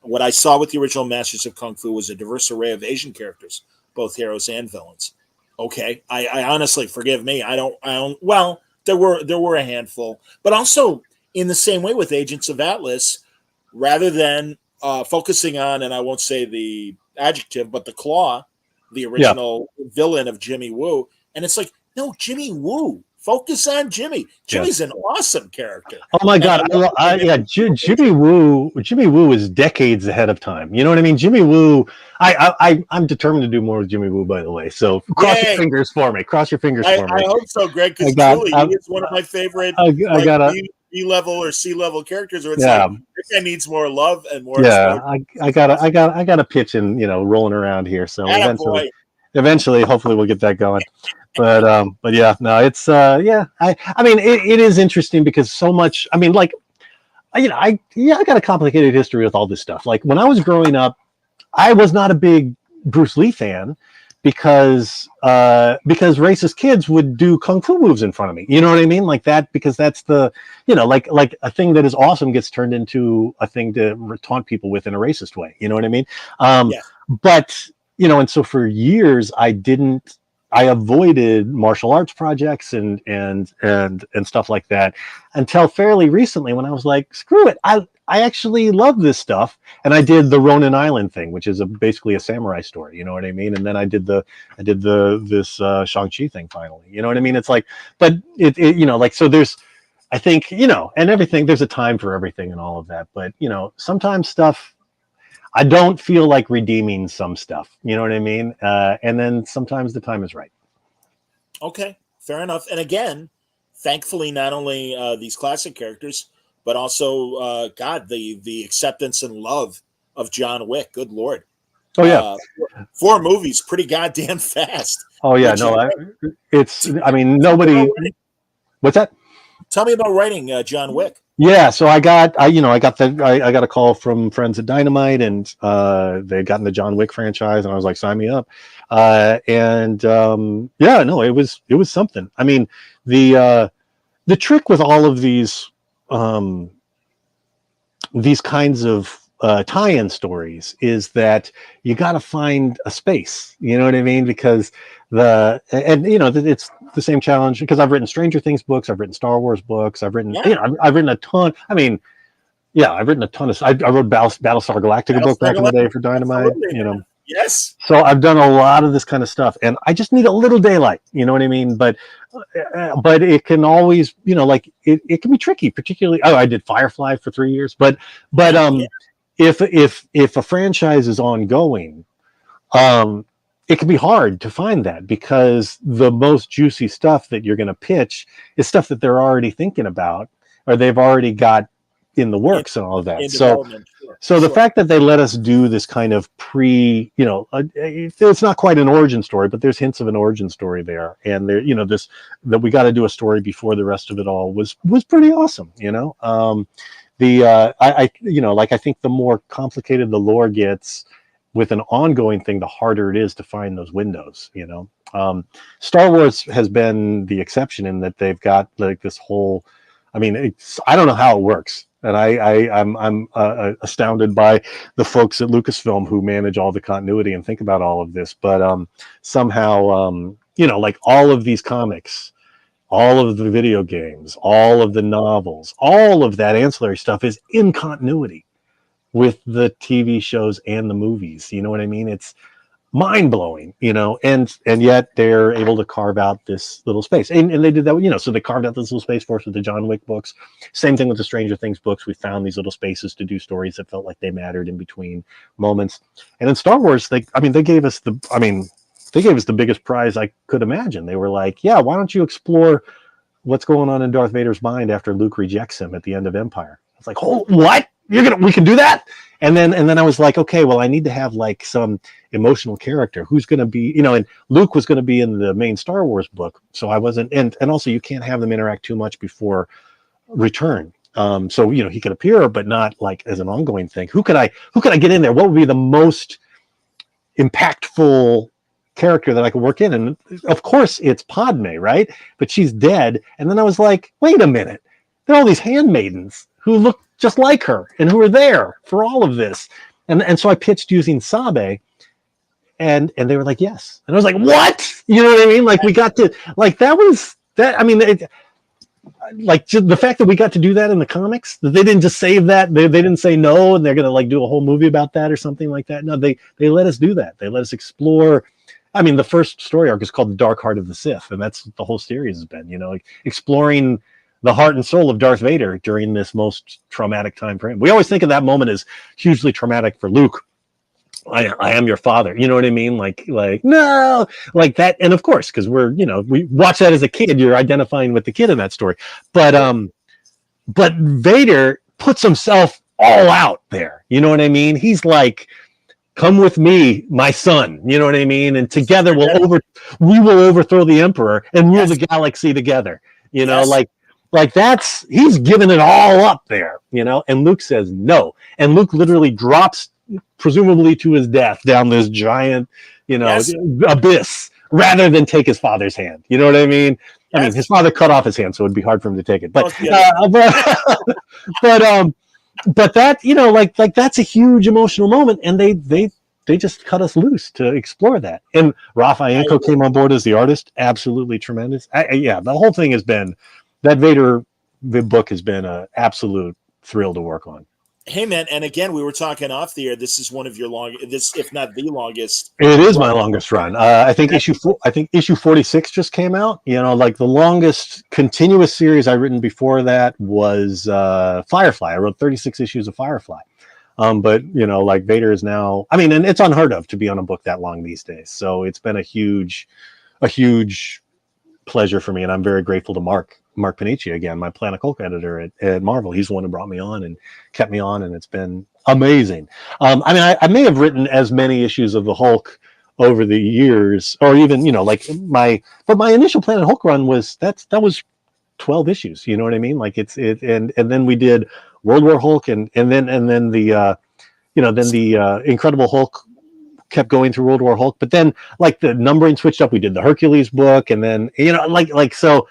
[SPEAKER 4] What I saw with the original Masters of Kung Fu was a diverse array of Asian characters, both heroes and villains. Okay, I honestly, forgive me, I don't. Well, there were a handful, but also in the same way with Agents of Atlas, rather than focusing on, and I won't say the adjective, but the Claw, the original villain of Jimmy Woo, and it's like, no, Jimmy Woo. Focus on Jimmy. Jimmy's an awesome character.
[SPEAKER 3] Oh my God! Jimmy Woo. Jimmy Woo is decades ahead of time. You know what I mean? Jimmy Woo. I'm determined to do more with Jimmy Woo. By the way, so cross your fingers for me. Cross your fingers for me.
[SPEAKER 4] I hope so, Greg. Because truly, he is one of my favorite B level or C level characters. Where it's like, this guy needs more love and more.
[SPEAKER 3] Yeah, I got a pitch in rolling around here. So eventually, hopefully, we'll get that going. But yeah, no, it's I mean, it is interesting because so much. I mean, like, I got a complicated history with all this stuff. Like when I was growing up, I was not a big Bruce Lee fan because racist kids would do kung fu moves in front of me. You know what I mean? Like that, because that's the like a thing that is awesome gets turned into a thing to taunt people with in a racist way. You know what I mean? But and so for years I avoided martial arts projects and stuff like that until fairly recently when I was like, screw it. I actually love this stuff. And I did the Ronin Island thing, which is basically a samurai story. You know what I mean? And then I did this Shang-Chi thing finally. You know what I mean? It's like, but it so there's, I think, and everything, there's a time for everything and all of that. But, sometimes stuff, I don't feel like redeeming some stuff, you know what I mean? And then sometimes the time is right.
[SPEAKER 4] Okay, fair enough. And again, thankfully, not only these classic characters, but also, the acceptance and love of John Wick. Good Lord.
[SPEAKER 3] Oh, yeah.
[SPEAKER 4] 4 movies, pretty goddamn fast.
[SPEAKER 3] Oh, yeah. Nobody. What's that?
[SPEAKER 4] Tell me about writing John Wick.
[SPEAKER 3] Yeah, so I got a call from friends at Dynamite, and they'd gotten the John Wick franchise, and I was like, sign me up. It was something. I mean, the trick with all of these kinds of tie-in stories is that you got to find a space. You know what I mean? Because it's the same challenge because I've written Stranger Things books, I've written Star Wars books, I've written I've written a ton. I mean, I've written a ton of. I wrote Battlestar Galactica book back in the day for Dynamite.
[SPEAKER 4] Yes.
[SPEAKER 3] So I've done a lot of this kind of stuff, and I just need a little daylight. You know what I mean? But it can always, it can be tricky, particularly. Oh, I did Firefly for 3 years, but if a franchise is ongoing, it can be hard to find that because the most juicy stuff that you're going to pitch is stuff that they're already thinking about or they've already got in the works and all of that. So the fact that they let us do this kind of it's not quite an origin story, but there's hints of an origin story there. And there, that we got to do a story before the rest of it all was pretty awesome. I think the more complicated the lore gets with an ongoing thing, the harder it is to find those windows, Star Wars has been the exception in that they've got like this whole, I don't know how it works. And I'm astounded by the folks at Lucasfilm who manage all the continuity and think about all of this. But somehow, like all of these comics, all of the video games, all of the novels, all of that ancillary stuff is in continuity with the TV shows and the movies. You know what I mean? It's mind-blowing, and yet they're able to carve out this little space, and they did that, so they carved out this little space for us with the John Wick books. Same thing with the Stranger Things books. We found these little spaces to do stories that felt like they mattered in between moments. And in Star Wars, they gave us the biggest prize I could imagine. They were like, yeah, why don't you explore what's going on in Darth Vader's mind after Luke rejects him at the end of Empire? It's like, oh, what? we can do that. And then I was like, okay, well, I need to have like some emotional character who's going to be, and Luke was going to be in the main Star Wars book. So I wasn't, and also you can't have them interact too much before return. So, he could appear, but not like as an ongoing thing. Who could I get in there? What would be the most impactful character that I could work in? And of course it's Padme, right? But she's dead. And then I was like, wait a minute. There are all these handmaidens who look just like her and who are there for all of this. And so I pitched using Sabe, and they were like, yes. And I was like, what? You know what I mean? Like we got to, like, that was that. I mean, like just the fact that we got to do that in the comics, that they didn't just save that. They didn't say no, and they're going to like do a whole movie about that or something like that. No, they let us do that. They let us explore. I mean, the first story arc is called The Dark Heart of the Sith, and that's what the whole series has been, like exploring the heart and soul of Darth Vader during this most traumatic time for him. We always think of that moment as hugely traumatic for Luke. I am your father. You know what I mean? Like no, like that. And of course, because we watch that as a kid, you're identifying with the kid in that story. But Vader puts himself all out there. You know what I mean? He's like, come with me, my son. You know what I mean? And together we will overthrow the Emperor and rule the galaxy together. Like that's, he's giving it all up there, and Luke says no. And Luke literally drops, presumably to his death, down this giant, abyss, rather than take his father's hand. You know what I mean? Yes. I mean, his father cut off his hand, so it'd be hard for him to take it. But, but that, like that's a huge emotional moment, and they just cut us loose to explore that. And Rafa Ienco came on board as the artist, absolutely tremendous. The whole thing has been, that Vader book has been an absolute thrill to work on.
[SPEAKER 4] Hey man, and again, we were talking off the air. This is one of your if not the longest.
[SPEAKER 3] It is my longest run. I think issue 46 just came out. Like the longest continuous series I've written before that was Firefly. I wrote 36 issues of Firefly. But like Vader is now, I mean, and it's unheard of to be on a book that long these days. So it's been a huge pleasure for me, and I'm very grateful to Mark Panici, again, my Planet Hulk editor at Marvel. He's the one who brought me on and kept me on, and it's been amazing. I may have written as many issues of the Hulk over the years, or even but my initial Planet Hulk run was 12 issues. You know what I mean? Like and then we did World War Hulk, and then the Incredible Hulk kept going through World War Hulk, but then like the numbering switched up. We did the Hercules book, and then so.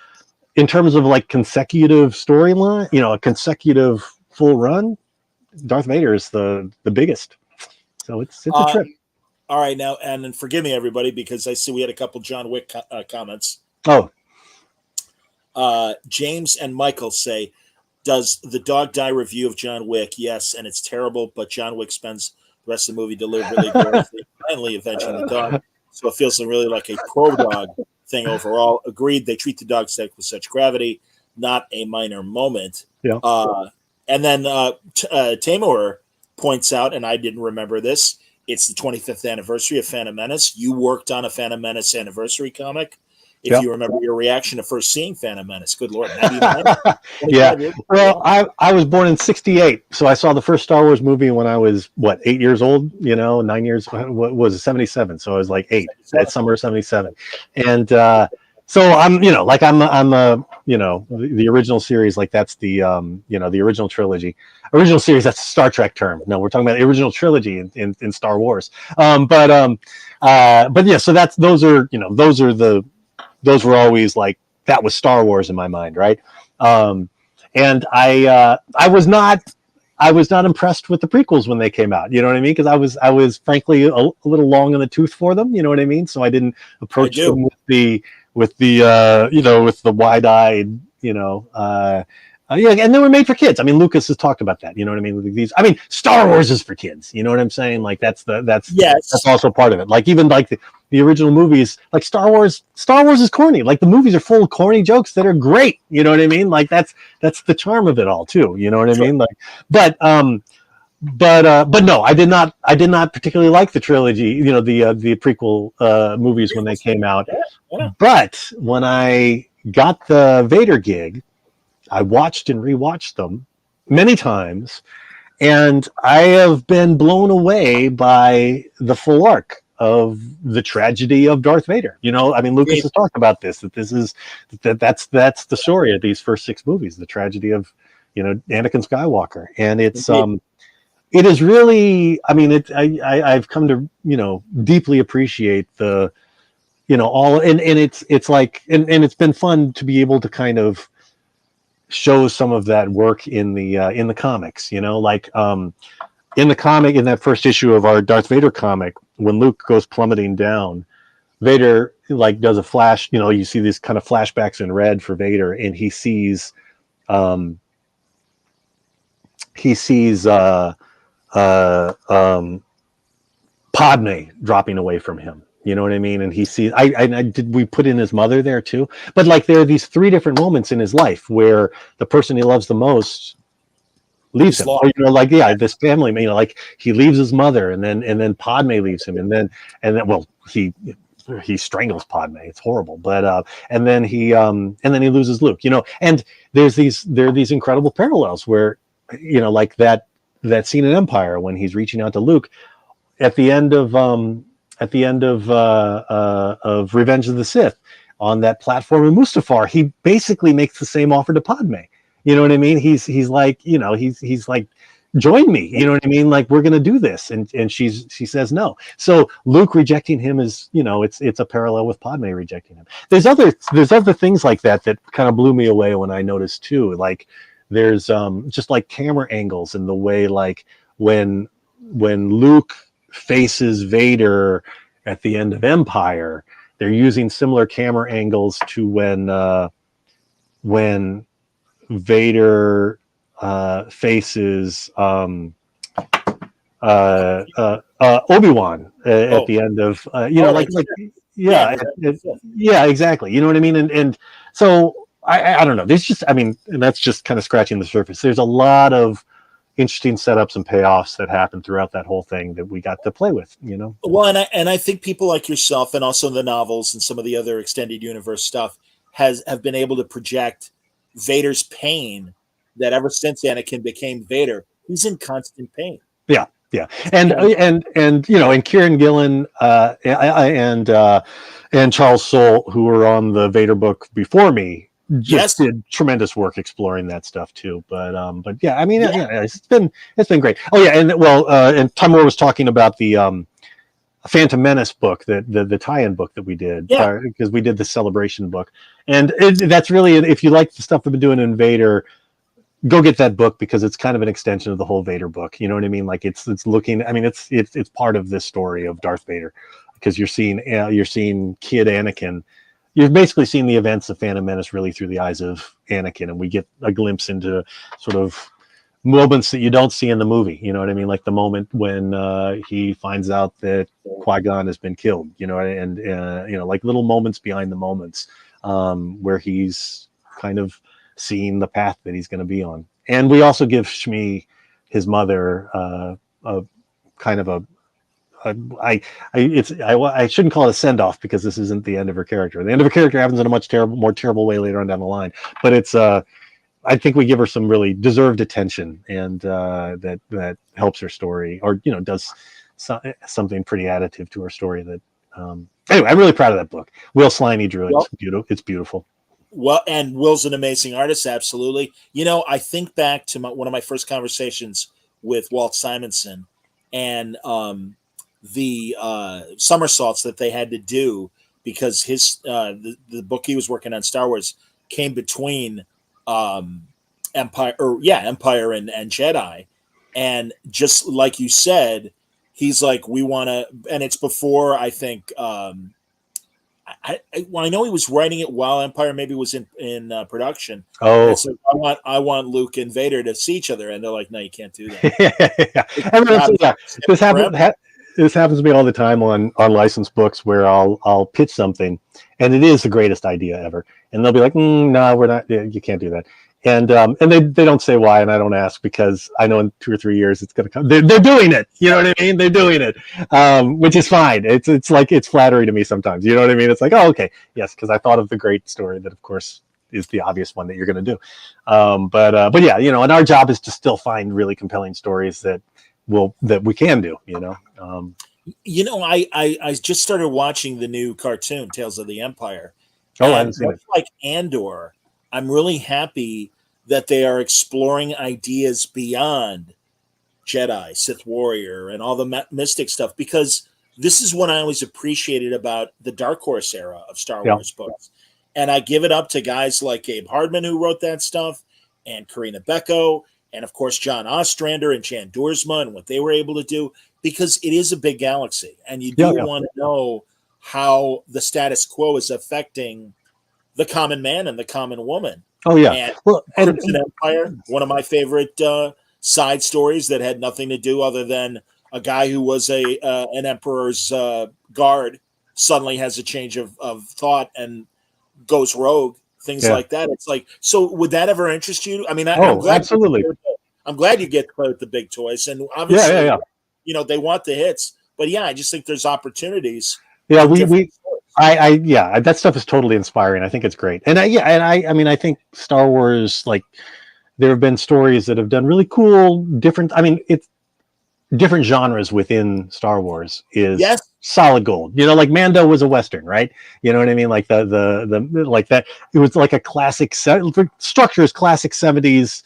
[SPEAKER 3] In terms of like consecutive storyline, a consecutive full run, Darth Vader is the biggest. So it's a trip.
[SPEAKER 4] All right, now, and then forgive me, everybody, because I see we had a couple John Wick comments.
[SPEAKER 3] Oh.
[SPEAKER 4] James and Michael say, does the dog die review of John Wick? Yes, and it's terrible, but John Wick spends the rest of the movie deliberately finally avenging the dog. So it feels really like a pro-dog thing overall. Agreed, they treat the dog's death with such gravity, not a minor moment.
[SPEAKER 3] Yeah.
[SPEAKER 4] And then Tamor points out, and I didn't remember this, it's the 25th anniversary of Phantom Menace. You worked on a Phantom Menace anniversary comic. If you remember your reaction to first seeing Phantom Menace. Good Lord.
[SPEAKER 3] Yeah. Well, I was born in 1968, so I saw the first Star Wars movie when I was, 8 years old, 9 years, what was it, 77. So I was like 8, that summer of 77. And so I'm, the original series, like that's the original trilogy. Original series, that's a Star Trek term. No, we're talking about the original trilogy in Star Wars. But yeah, so those were always like, that was Star Wars in my mind, right? And I was not impressed with the prequels when they came out. You know what I mean? Because I was frankly a little long in the tooth for them. You know what I mean? So I didn't approach them with the wide-eyed, and they were made for kids. I mean, Lucas has talked about that. You know what I mean? Star Wars is for kids. You know what I'm saying? Like that's also part of it. Like even like the original movies, like Star Wars is corny. Like the movies are full of corny jokes that are great. You know what I mean? Like that's the charm of it all too. You know what I mean? Like, but no, I did not particularly like the trilogy. The prequel movies when they came out. Yeah. But when I got the Vader gig, I watched and rewatched them many times, And I have been blown away by the full arc of the tragedy of Darth Vader. You know, I mean, Lucas has talked about this, that's the story of these first 6 movies, the tragedy of, you know, Anakin Skywalker. And it is really, I mean, I've come to, you know, deeply appreciate the, you know, all, and it's like, and it's been fun to be able to kind of show some of that work in the comics, you know, like in the comic, in that first issue of our Darth Vader comic, when Luke goes plummeting down, Vader like does a flash, you know, you see these kind of flashbacks in red for Vader, and he sees Padme dropping away from him. You know what I mean? And he sees, did we put in his mother there too? But like, there are these 3 different moments in his life where the person he loves the most leaves him. Or, you know, like, yeah, this family, you know, like he leaves his mother, and then Padme leaves him, and then well, he strangles Padme. It's horrible. But and then he loses Luke, you know. And there are these incredible parallels where, you know, like that scene in Empire when he's reaching out to Luke at the end of Revenge of the Sith, on that platform in Mustafar, he basically makes the same offer to Padme. You know what I mean? He's like, you know, he's like, join me. You know what I mean? Like, we're going to do this. And she says no. So Luke rejecting him is, you know, it's a parallel with Padme rejecting him. There's other things like that kind of blew me away when I noticed too. Like there's just like camera angles and the way, like when Luke faces Vader at the end of Empire, they're using similar camera angles to when Vader faces Obi-Wan at the end of you know, yeah, exactly. You know what I mean? And so I don't know. There's just, I mean, and that's just kind of scratching the surface. There's a lot of interesting setups and payoffs that happen throughout that whole thing that we got to play with, you know.
[SPEAKER 4] Well, and I think people like yourself, and also the novels and some of the other extended universe stuff, have been able to project Vader's pain. That ever since Anakin became Vader, he's in constant pain.
[SPEAKER 3] Yeah, and you know, and Kieran Gillen and Charles Soule, who were on the Vader book before me, just did tremendous work exploring that stuff too. But yeah, I mean, yeah, it's been great. Oh yeah, and well, and Timur was talking about the Phantom Menace book, the tie-in book that we did, because we did the Celebration book, and that's really, if you like the stuff we've been doing in Vader, go get that book, because it's kind of an extension of the whole Vader book. You know what I mean? Like it's looking, I mean, it's part of this story of Darth Vader, because you're seeing kid Anakin. You're basically seeing the events of Phantom Menace really through the eyes of Anakin, and we get a glimpse into sort of moments that you don't see in the movie. You know what I mean? Like the moment when he finds out that Qui-Gon has been killed, you know, and you know, like little moments behind the moments where he's kind of seeing the path that he's going to be on. And we also give Shmi, his mother, a kind of a I shouldn't call it a send-off, because this isn't the end of her character. The end of her character happens in a much more terrible way later on down the line. But it's I think we give her some really deserved attention, and that helps her story, or you know, does something pretty additive to her story. That anyway, I'm really proud of that book. Will Sliney drew it. It's beautiful.
[SPEAKER 4] Well, and Will's an amazing artist, absolutely. You know, I think back to one of my first conversations with Walt Simonson, and the somersaults that they had to do, because his the book he was working on, Star Wars, came between Empire and Jedi, and just like you said, he's like, we want to, and it's before, I think. I know he was writing it while Empire maybe was in production.
[SPEAKER 3] Oh,
[SPEAKER 4] so I want Luke and Vader to see each other, and they're like, no, you can't do that.
[SPEAKER 3] This happens to me all the time on licensed books, where I'll pitch something, and it is the greatest idea ever, and they'll be like, no, we're not. You can't do that. And they don't say why, and I don't ask, because I know in 2 or 3 years it's going to come. They're doing it. You know what I mean? They're doing it, which is fine. It's like, it's flattery to me sometimes. You know what I mean? It's like, oh, okay, yes, because I thought of the great story that, of course, is the obvious one that you're going to do. But yeah, you know, and our job is to still find really compelling stories that we can do, you know.
[SPEAKER 4] You know, I just started watching the new cartoon Tales of the Empire.
[SPEAKER 3] I haven't seen it.
[SPEAKER 4] Like Andor, I'm really happy that they are exploring ideas beyond Jedi, Sith warrior, and all the mystic stuff, because this is what I always appreciated about the Dark Horse era of Star Wars books. And I give it up to guys like Gabe Hardman, who wrote that stuff, and Karina Becco, and of course John Ostrander and Jan Duursma and what they were able to do, because it is a big galaxy, and you do want to know how the status quo is affecting the common man and the common woman.
[SPEAKER 3] Oh yeah,
[SPEAKER 4] and well, Crimson Empire, one of my favorite side stories that had nothing to do other than a guy who was an emperor's guard suddenly has a change of thought and goes rogue. Things like that. It's like, so would that ever interest you? I mean, I'm glad
[SPEAKER 3] absolutely.
[SPEAKER 4] I'm glad you get to play with the big toys, and obviously, you know, they want the hits. But yeah, I just think there's opportunities.
[SPEAKER 3] Yeah, that stuff is totally inspiring. I think it's great, and I mean, I think Star Wars, like, there have been stories that have done really cool, different. I mean, it's different genres within Star Wars is solid gold. You know, like Mando was a Western, right? You know what I mean? Like the like that. It was like a classic structure is classic 70s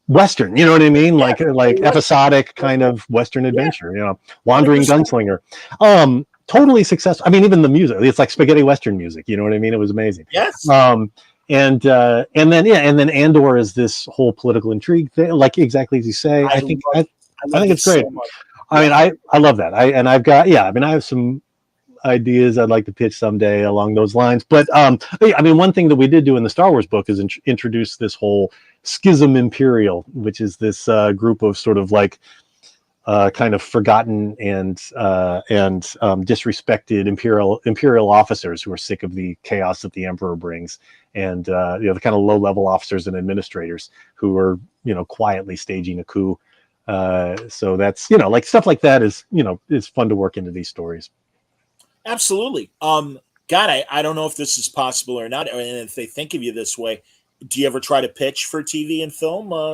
[SPEAKER 3] Western. You know what I mean? Like episodic kind of Western adventure. You know, wandering 100%. Gunslinger. Totally successful. I mean, even the music, it's like spaghetti Western music. You know what I mean? It was amazing.
[SPEAKER 4] Yes.
[SPEAKER 3] And then Andor is this whole political intrigue thing, like exactly as you say. I think it's great. So I mean, I love that. I've got I mean, I have some ideas I'd like to pitch someday along those lines. But I mean, one thing that we did do in the Star Wars book is introduce this whole Schism Imperial, which is this group of sort of like kind of forgotten and disrespected imperial officers who are sick of the chaos that the Emperor brings, and you know, the kind of low-level officers and administrators who are, you know, quietly staging a coup. So that's, you know, like stuff like that is, you know, it's fun to work into these stories.
[SPEAKER 4] Absolutely. God, I don't know if this is possible or not, and if they think of you this way. Do you ever try to pitch for TV and film?
[SPEAKER 3] I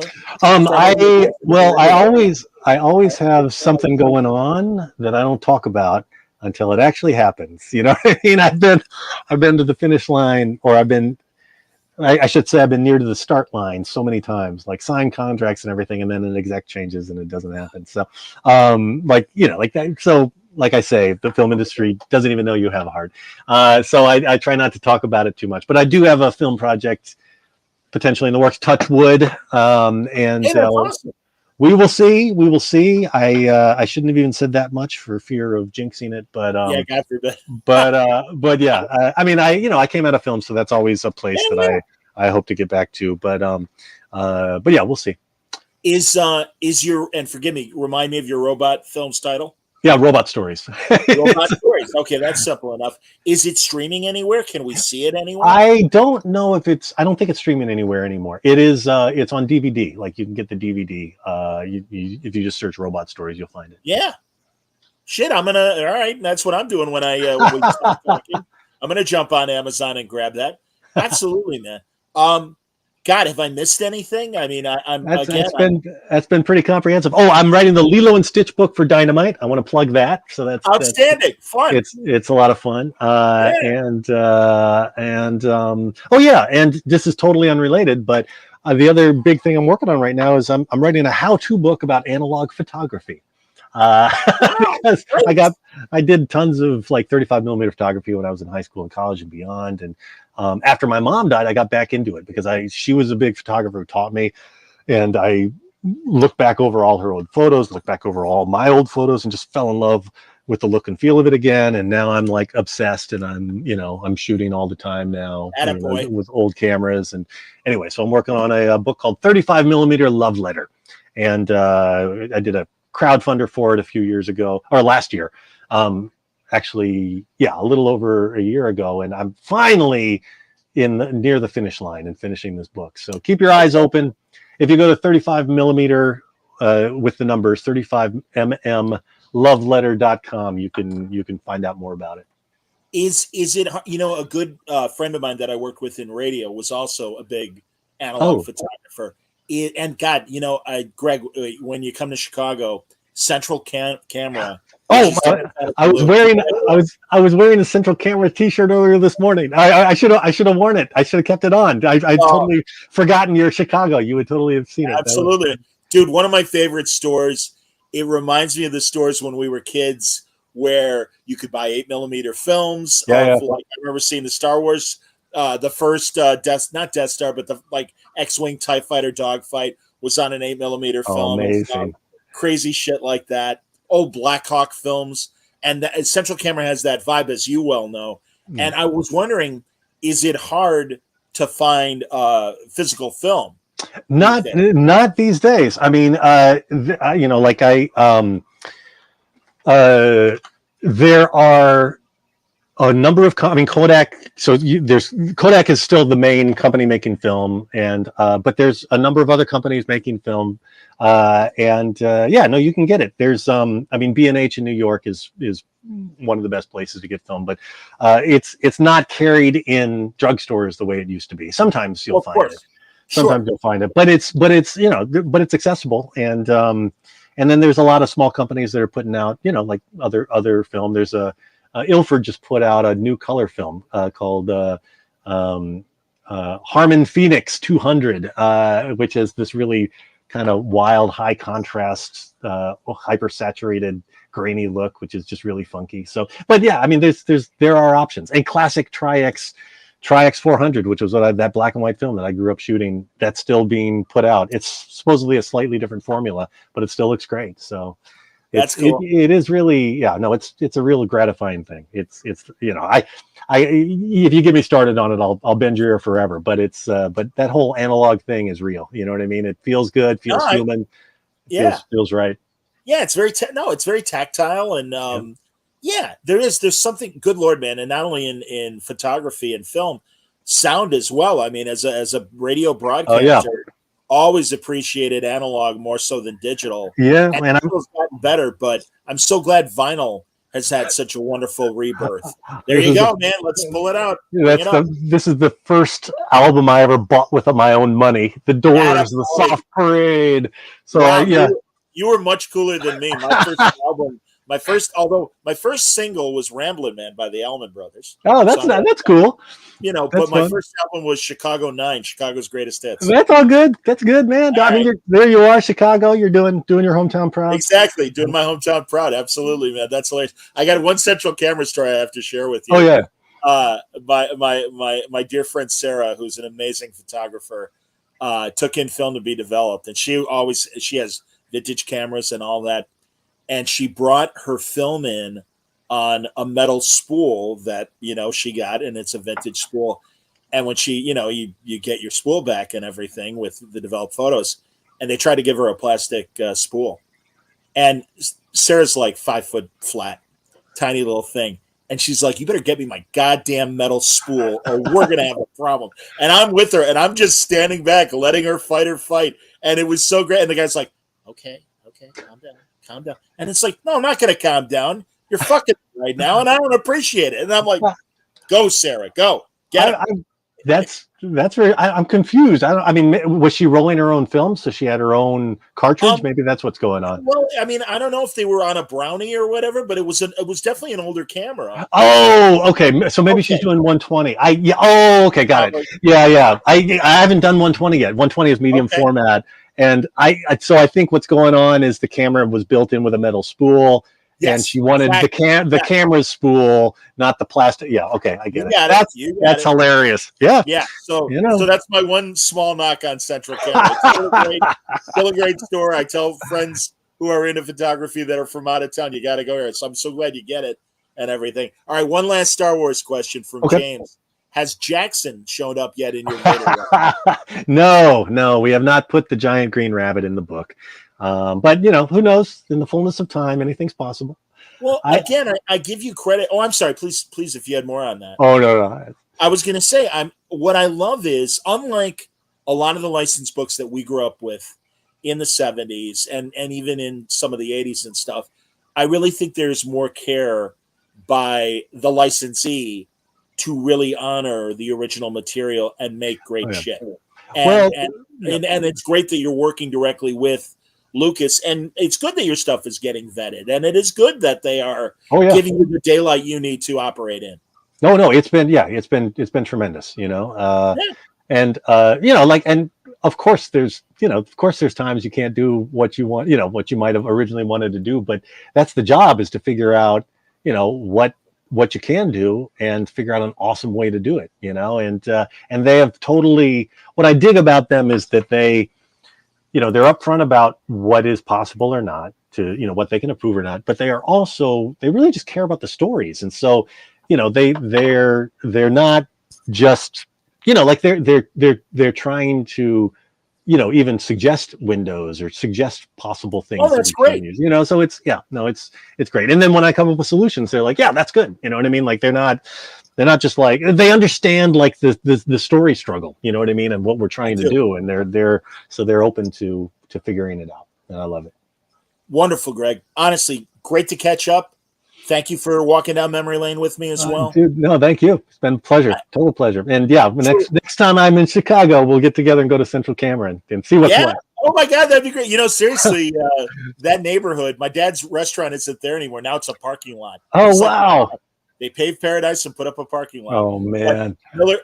[SPEAKER 3] always have something going on that I don't talk about until it actually happens. You know what I mean? I've been to the finish line, or I should say I've been near to the start line so many times, like signed contracts and everything, and then an exec changes and it doesn't happen. So, like, you know, like that. So, like I say, the film industry doesn't even know you have a heart. So I try not to talk about it too much, but I do have a film project potentially in the works, touch wood, and awesome. We will see. I shouldn't have even said that much for fear of jinxing it, but
[SPEAKER 4] God forbid.
[SPEAKER 3] but yeah, I mean, I came out of film, so that's always a place that I hope to get back to, but yeah, we'll see.
[SPEAKER 4] Is your, and forgive me, remind me of your robot film's title?
[SPEAKER 3] Yeah, Robot Stories.
[SPEAKER 4] Robot Stories. Okay, that's simple enough. Is it streaming anywhere? Can we see it anywhere?
[SPEAKER 3] I don't know if I don't think it's streaming anywhere anymore. It is. It's on DVD. Like, you can get the DVD. If you just search Robot Stories, you'll find it.
[SPEAKER 4] Yeah. Shit, all right. That's what I'm doing when when we start talking. I'm gonna jump on Amazon and grab that. Absolutely, man. God, have I missed anything? I mean,
[SPEAKER 3] that's been pretty comprehensive. Oh, I'm writing the Lilo and Stitch book for Dynamite. I want to plug that. So that's
[SPEAKER 4] outstanding. Fun.
[SPEAKER 3] It's a lot of fun. And this is totally unrelated, but the other big thing I'm working on right now is I'm writing a how-to book about analog photography. Because I did tons of like 35 millimeter photography when I was in high school and college and beyond, and after my mom died, I got back into it because she was a big photographer who taught me, and I looked back over all her old photos, looked back over all my old photos, and just fell in love with the look and feel of it again. And now I'm like obsessed, and I'm shooting all the time now with old cameras. And anyway, so I'm working on a book called 35 millimeter Love Letter, and I did a crowdfunder for it a few years ago, or last year. Actually, a little over a year ago, and I'm finally near the finish line and finishing this book. So keep your eyes open. If you go to 35 millimeter with the numbers 35mm loveletter.com, you can find out more about it.
[SPEAKER 4] Is it, you know, a good friend of mine that I worked with in radio was also a big analog
[SPEAKER 3] Oh,
[SPEAKER 4] photographer. And God, you know, Greg, when you come to Chicago, Central Camera is
[SPEAKER 3] oh,
[SPEAKER 4] just a
[SPEAKER 3] I was
[SPEAKER 4] blue.
[SPEAKER 3] wearing I was wearing a Central Camera T-shirt earlier this morning. I should have worn it. I should have kept it on. I
[SPEAKER 4] Oh,
[SPEAKER 3] totally forgotten you're Chicago. You would totally have seen it. That was
[SPEAKER 4] absolutely. Dude, one of my favorite stores. It reminds me of the stores when we were kids where you could buy 8mm films
[SPEAKER 3] yeah,
[SPEAKER 4] of,
[SPEAKER 3] yeah.
[SPEAKER 4] like, I remember seeing the Star Wars, the first not Death Star, but the like X-Wing TIE Fighter dogfight was on an 8mm
[SPEAKER 3] Oh,
[SPEAKER 4] film and stuff.
[SPEAKER 3] amazing.
[SPEAKER 4] Crazy shit like that. Old Black Hawk films. And Central Camera has that vibe, as you well know.
[SPEAKER 3] Mm.
[SPEAKER 4] And I was wondering, is it hard to find physical film these days?
[SPEAKER 3] Not these days. I mean, you know, like uh, there are a number of I mean Kodak. So there's Kodak is still the main company making film, and but there's a number of other companies making film, yeah, no, you can get it. There's I mean B&H in New York is one of the best places to get film, but it's not carried in drugstores the way it used to be. Sometimes you'll
[SPEAKER 4] Of
[SPEAKER 3] find it.
[SPEAKER 4] course.
[SPEAKER 3] Sometimes
[SPEAKER 4] Sure.
[SPEAKER 3] you'll find it, but it's you know, but it's accessible, and then there's a lot of small companies that are putting out, you know, like other film. There's a Ilford just put out a new color film called Harmon Phoenix 200, which is this really kind of wild, high contrast, hyper saturated, grainy look, which is just really funky. So, but yeah, I mean, there are options. And classic Tri-X 400, which was that black and white film that I grew up shooting, that's still being put out. It's supposedly a slightly different formula, but it still looks great. So
[SPEAKER 4] That's cool.
[SPEAKER 3] it is really, yeah, no, it's a real gratifying thing. It's you know, I if you get me started on it, I'll bend your ear forever. But but that whole analog thing is real. You know what I mean? It feels good,
[SPEAKER 4] No,
[SPEAKER 3] feels human,
[SPEAKER 4] yeah.
[SPEAKER 3] feels right.
[SPEAKER 4] Yeah, it's very it's very tactile, and
[SPEAKER 3] Yeah.
[SPEAKER 4] yeah, there's something, good Lord, man, and not only in photography and film, sound as well. I mean, as a radio
[SPEAKER 3] Oh yeah,
[SPEAKER 4] broadcaster, always appreciated analog more so than digital,
[SPEAKER 3] yeah,
[SPEAKER 4] and
[SPEAKER 3] and
[SPEAKER 4] it's gotten better. But I'm so glad vinyl has had such a wonderful rebirth. There
[SPEAKER 3] this
[SPEAKER 4] you
[SPEAKER 3] is
[SPEAKER 4] go, man. Let's pull it out. Bring
[SPEAKER 3] that's
[SPEAKER 4] it up.
[SPEAKER 3] this is the first album I ever bought with my own money. The
[SPEAKER 4] Adam,
[SPEAKER 3] Doors, the Soft Parade. So
[SPEAKER 4] wow,
[SPEAKER 3] yeah.
[SPEAKER 4] you were much cooler than me. My first album, although my first single was "Ramblin' Man" by the Allman Brothers.
[SPEAKER 3] Oh,
[SPEAKER 4] So
[SPEAKER 3] that's cool.
[SPEAKER 4] you know,
[SPEAKER 3] That's
[SPEAKER 4] but my
[SPEAKER 3] fun.
[SPEAKER 4] first album was Chicago 9, Chicago's greatest hits.
[SPEAKER 3] That's all good. That's good, man.
[SPEAKER 4] All
[SPEAKER 3] I mean,
[SPEAKER 4] right.
[SPEAKER 3] there you are, Chicago. You're doing your hometown proud.
[SPEAKER 4] Exactly. Doing my hometown proud. Absolutely, man. That's hilarious. I got one Central Camera story I have to share with you.
[SPEAKER 3] Oh yeah.
[SPEAKER 4] My dear friend Sarah, who's an amazing photographer, took in film to be developed, and she has vintage cameras and all that, and she brought her film in on a metal spool that, you know, she got, and it's a vintage spool. And when she, you know, you get your spool back and everything with the developed photos, and they tried to give her a plastic spool, and Sarah's like 5 foot flat, tiny little thing. And she's like, "You better get me my goddamn metal spool, or we're gonna have a problem." And I'm with her, and I'm just standing back, letting her fight her fight. And it was so great. And the guy's like, "Okay, calm down, calm down." And it's like, "No, I'm not gonna calm down. You're fucking right now, and I don't appreciate it." And I'm like, "Go, Sarah, go get it."
[SPEAKER 3] That's very. I'm confused. I mean, was she rolling her own film, so she had her own cartridge? Maybe that's what's going on.
[SPEAKER 4] Well, I mean, I don't know if they were on a Brownie or whatever, but it was definitely an older camera.
[SPEAKER 3] Oh, okay. So maybe she's doing 120. Yeah. Oh, okay. Got it. Yeah. I haven't done 120 yet. 120 is medium format, and so I think what's going on is the camera was built in with a metal spool. Yes, and she wanted the camera's spool, not the plastic. Yeah, okay, I get it. That's hilarious. Yeah,
[SPEAKER 4] yeah. So so that's my one small knock on Central Camera. It's still a great store. I tell friends who are into photography that are from out of town, you got to go here. So I'm so glad you get it and everything. All right, one last Star Wars question from James. Has Jackson shown up yet in your Vader?
[SPEAKER 3] No, we have not put the giant green rabbit in the book. But you know, who knows? In the fullness of time, anything's possible.
[SPEAKER 4] Well, again, I give you credit. Oh, I'm sorry. Please, if you had more on that.
[SPEAKER 3] Oh no.
[SPEAKER 4] I was going to say, what I love is, unlike a lot of the licensed books that we grew up with in the 70s and even in some of the 80s and stuff, I really think there's more care by the licensee to really honor the original material and make great
[SPEAKER 3] Oh, yeah.
[SPEAKER 4] shit.
[SPEAKER 3] Well,
[SPEAKER 4] And it's great that you're working directly with Lucas, and it's good that your stuff is getting vetted, and it is good that they are
[SPEAKER 3] oh yeah.
[SPEAKER 4] giving you the daylight you need to operate in.
[SPEAKER 3] No, it's been tremendous,
[SPEAKER 4] Yeah.
[SPEAKER 3] and and of course there's times you can't do what you want, what you might have originally wanted to do, but that's the job, is to figure out, what you can do and figure out an awesome way to do it, and they have totally, what I dig about them is that they're upfront about what is possible or not, to, what they can approve or not, but they really just care about the stories. And so, they're not just, like they're trying to, even suggest windows or suggest possible things.
[SPEAKER 4] Oh, that's great.
[SPEAKER 3] Use, so it's great. And then when I come up with solutions, they're like, yeah, that's good. You know what I mean? Like they're not just like, they understand like the story struggle, you know what I mean? And what we're trying to do. And they're open to figuring it out. And I love it.
[SPEAKER 4] Wonderful, Greg. Honestly, great to catch up. Thank you for walking down memory lane with me as well.
[SPEAKER 3] Dude, no, thank you. It's been a pleasure. Total pleasure. And yeah, next time I'm in Chicago, we'll get together and go to Central Camera and see what's what.
[SPEAKER 4] Oh my God, that'd be great. Seriously, that neighborhood, my dad's restaurant isn't there anymore. Now it's a parking lot.
[SPEAKER 3] Oh, wow.
[SPEAKER 4] They paved Paradise and put up a parking lot.
[SPEAKER 3] Oh, man.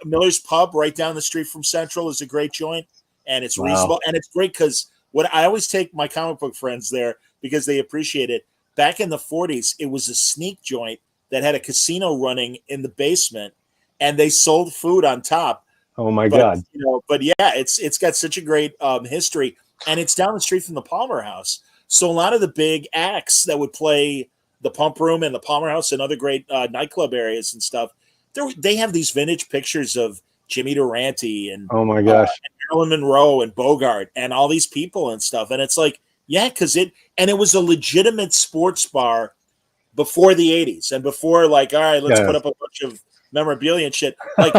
[SPEAKER 4] Miller's Pub right down the street from Central is a great joint, and it's reasonable. And it's great because what I always take my comic book friends there because they appreciate it. Back in the 40s, it was a sneak joint that had a casino running in the basement, and they sold food on top.
[SPEAKER 3] Oh my God!
[SPEAKER 4] But yeah, it's got such a great history, and it's down the street from the Palmer House. So a lot of the big acts that would play the Pump Room and the Palmer House and other great nightclub areas and stuff, they have these vintage pictures of Jimmy Durante and
[SPEAKER 3] oh my gosh,
[SPEAKER 4] and Marilyn Monroe and Bogart and all these people and stuff, and it's like. Yeah, because it was a legitimate sports bar before the 80s and before like, all right, let's put up a bunch of memorabilia and shit. Like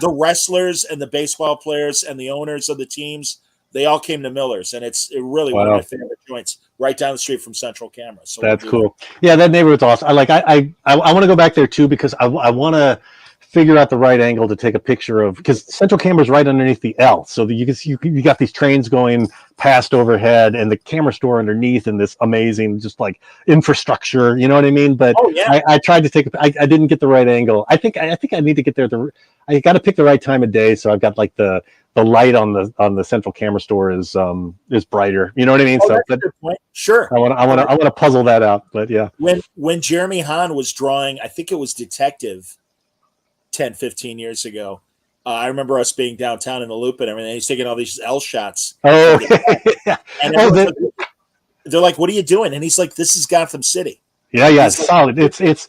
[SPEAKER 4] the wrestlers and the baseball players and the owners of the teams, they all came to Miller's, and it's really one of my favorite joints right down the street from Central Camera. So
[SPEAKER 3] that's cool. Yeah, that neighborhood's awesome. I want to go back there too because I want to figure out the right angle to take a picture of, because Central Camera is right underneath the L, so that you got these trains going past overhead and the camera store underneath and this amazing just like infrastructure, you know what I mean? But I tried to take I didn't get the right angle. I think I need to get there. I got to pick the right time of day, so I've got like the light on the Central Camera store is brighter, you know what I mean? So
[SPEAKER 4] that's a good point. Sure,
[SPEAKER 3] I want to puzzle that out. But yeah,
[SPEAKER 4] when Jeremy Hahn was drawing, I think it was Detective 10, 15 years ago. I remember us being downtown in the Loop and everything. He's taking all these L shots.
[SPEAKER 3] Oh,
[SPEAKER 4] and they're like, "What are you doing?" And he's like, "This is Gotham City."
[SPEAKER 3] Yeah, it's solid. It's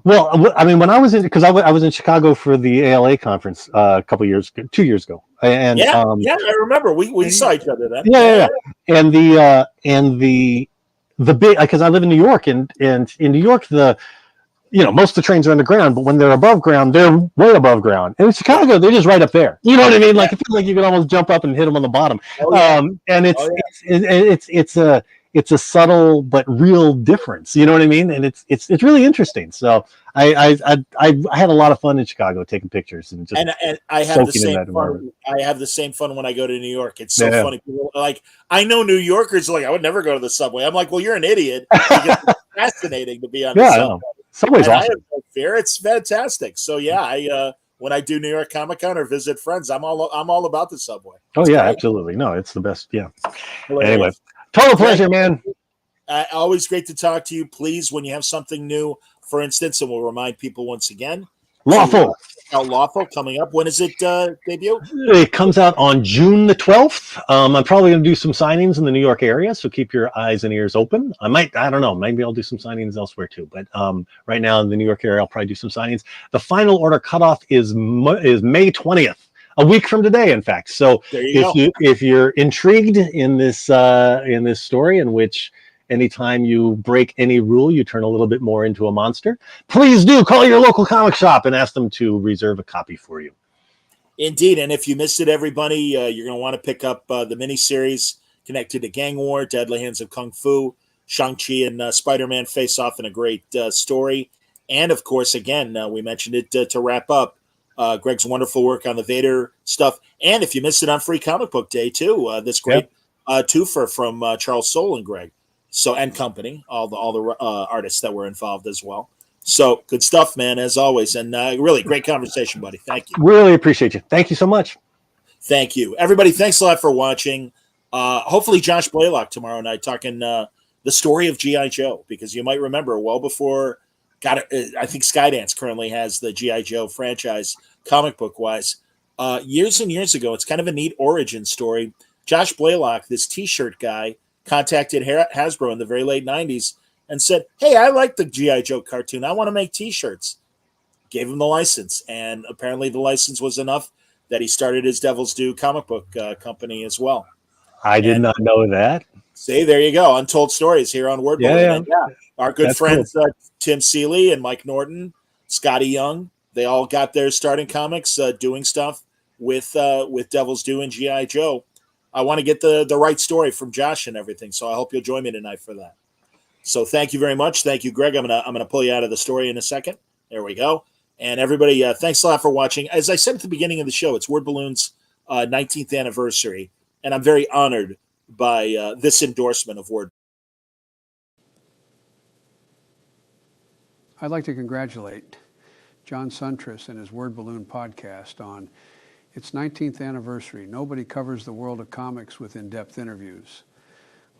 [SPEAKER 3] well, I mean, when I was in, because I was in Chicago for the ALA conference a couple years, 2 years ago, and
[SPEAKER 4] I remember we saw each other then.
[SPEAKER 3] Yeah. And the big, because I live in New York, and in New York most of the trains are underground, but when they're above ground, they're way above ground. And in Chicago, they're just right up there. You know what I mean? Like, I feel like you can almost jump up and hit them on the bottom. And it's a subtle but real difference. You know what I mean? And it's really interesting. So I had a lot of fun in Chicago taking pictures and just
[SPEAKER 4] and I have the same fun. I have the same fun when I go to New York. It's so funny. People, like, I know New Yorkers are like, I would never go to the subway. I'm like, well, you're an idiot. It's fascinating to be on the subway.
[SPEAKER 3] Subway's awesome.
[SPEAKER 4] I have no fear. It's fantastic. So yeah, when I do New York Comic Con or visit friends, I'm all about the subway.
[SPEAKER 3] It's great. Absolutely. No, it's the best. Yeah. Anyway, total pleasure, man.
[SPEAKER 4] Always great to talk to you. Please, when you have something new, for instance, and we'll remind people once again.
[SPEAKER 3] Lawful.
[SPEAKER 4] Lawful coming up. When is it debut?
[SPEAKER 3] It comes out on June the 12th. I'm probably going to do some signings in the New York area, so keep your eyes and ears open. I don't know, maybe I'll do some signings elsewhere too, but right now in the New York area, I'll probably do some signings. The final order cutoff is May 20th, a week from today, in fact. So if you're intrigued in this story, in which anytime you break any rule, you turn a little bit more into a monster, please do call your local comic shop and ask them to reserve a copy for you.
[SPEAKER 4] Indeed. And if you missed it, everybody, you're going to want to pick up the miniseries connected to Gang War, Deadly Hands of Kung Fu, Shang-Chi and Spider-Man face off in a great story. And of course, again, we mentioned it to wrap up. Greg's wonderful work on the Vader stuff, and if you missed it on Free Comic Book Day too, this great twofer from Charles Soule and Greg, and company, all the artists that were involved as well. So good stuff, man, as always, and really great conversation, buddy. Thank you.
[SPEAKER 3] Really appreciate you. Thank you so much.
[SPEAKER 4] Thank you, everybody. Thanks a lot for watching. Hopefully, Josh Blaylock tomorrow night talking the story of G.I. Joe, because you might remember well before. I think Skydance currently has the G.I. Joe franchise comic book wise. Years and years ago, it's kind of a neat origin story. Josh Blaylock, this T-shirt guy, contacted Hasbro in the very late 90s and said, "Hey, I like the G.I. Joe cartoon. I want to make T-shirts." Gave him the license, and apparently the license was enough that he started his Devil's Due comic book company as well.
[SPEAKER 3] I did not know that.
[SPEAKER 4] See, there you go. Untold stories here on Word Balloon.
[SPEAKER 3] Yeah.
[SPEAKER 4] Our good
[SPEAKER 3] That's
[SPEAKER 4] friends Tim Seeley and Mike Norton, Scotty Young, they all got their start in comics doing stuff with Devil's Due and G.I. Joe. I want to get the right story from Josh and everything, so I hope you'll join me tonight for that. So thank you very much. Thank you, Greg. I'm gonna pull you out of the story in a second. There we go. And everybody, thanks a lot for watching. As I said at the beginning of the show, it's Word Balloon's 19th anniversary, and I'm very honored by this endorsement of Word.
[SPEAKER 1] I'd like to congratulate John Suntress and his Word Balloon podcast on its 19th anniversary. Nobody covers the world of comics with in-depth interviews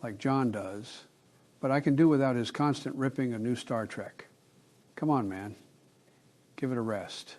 [SPEAKER 1] like John does, but I can do without his constant ripping of new Star Trek. Come on, man. Give it a rest.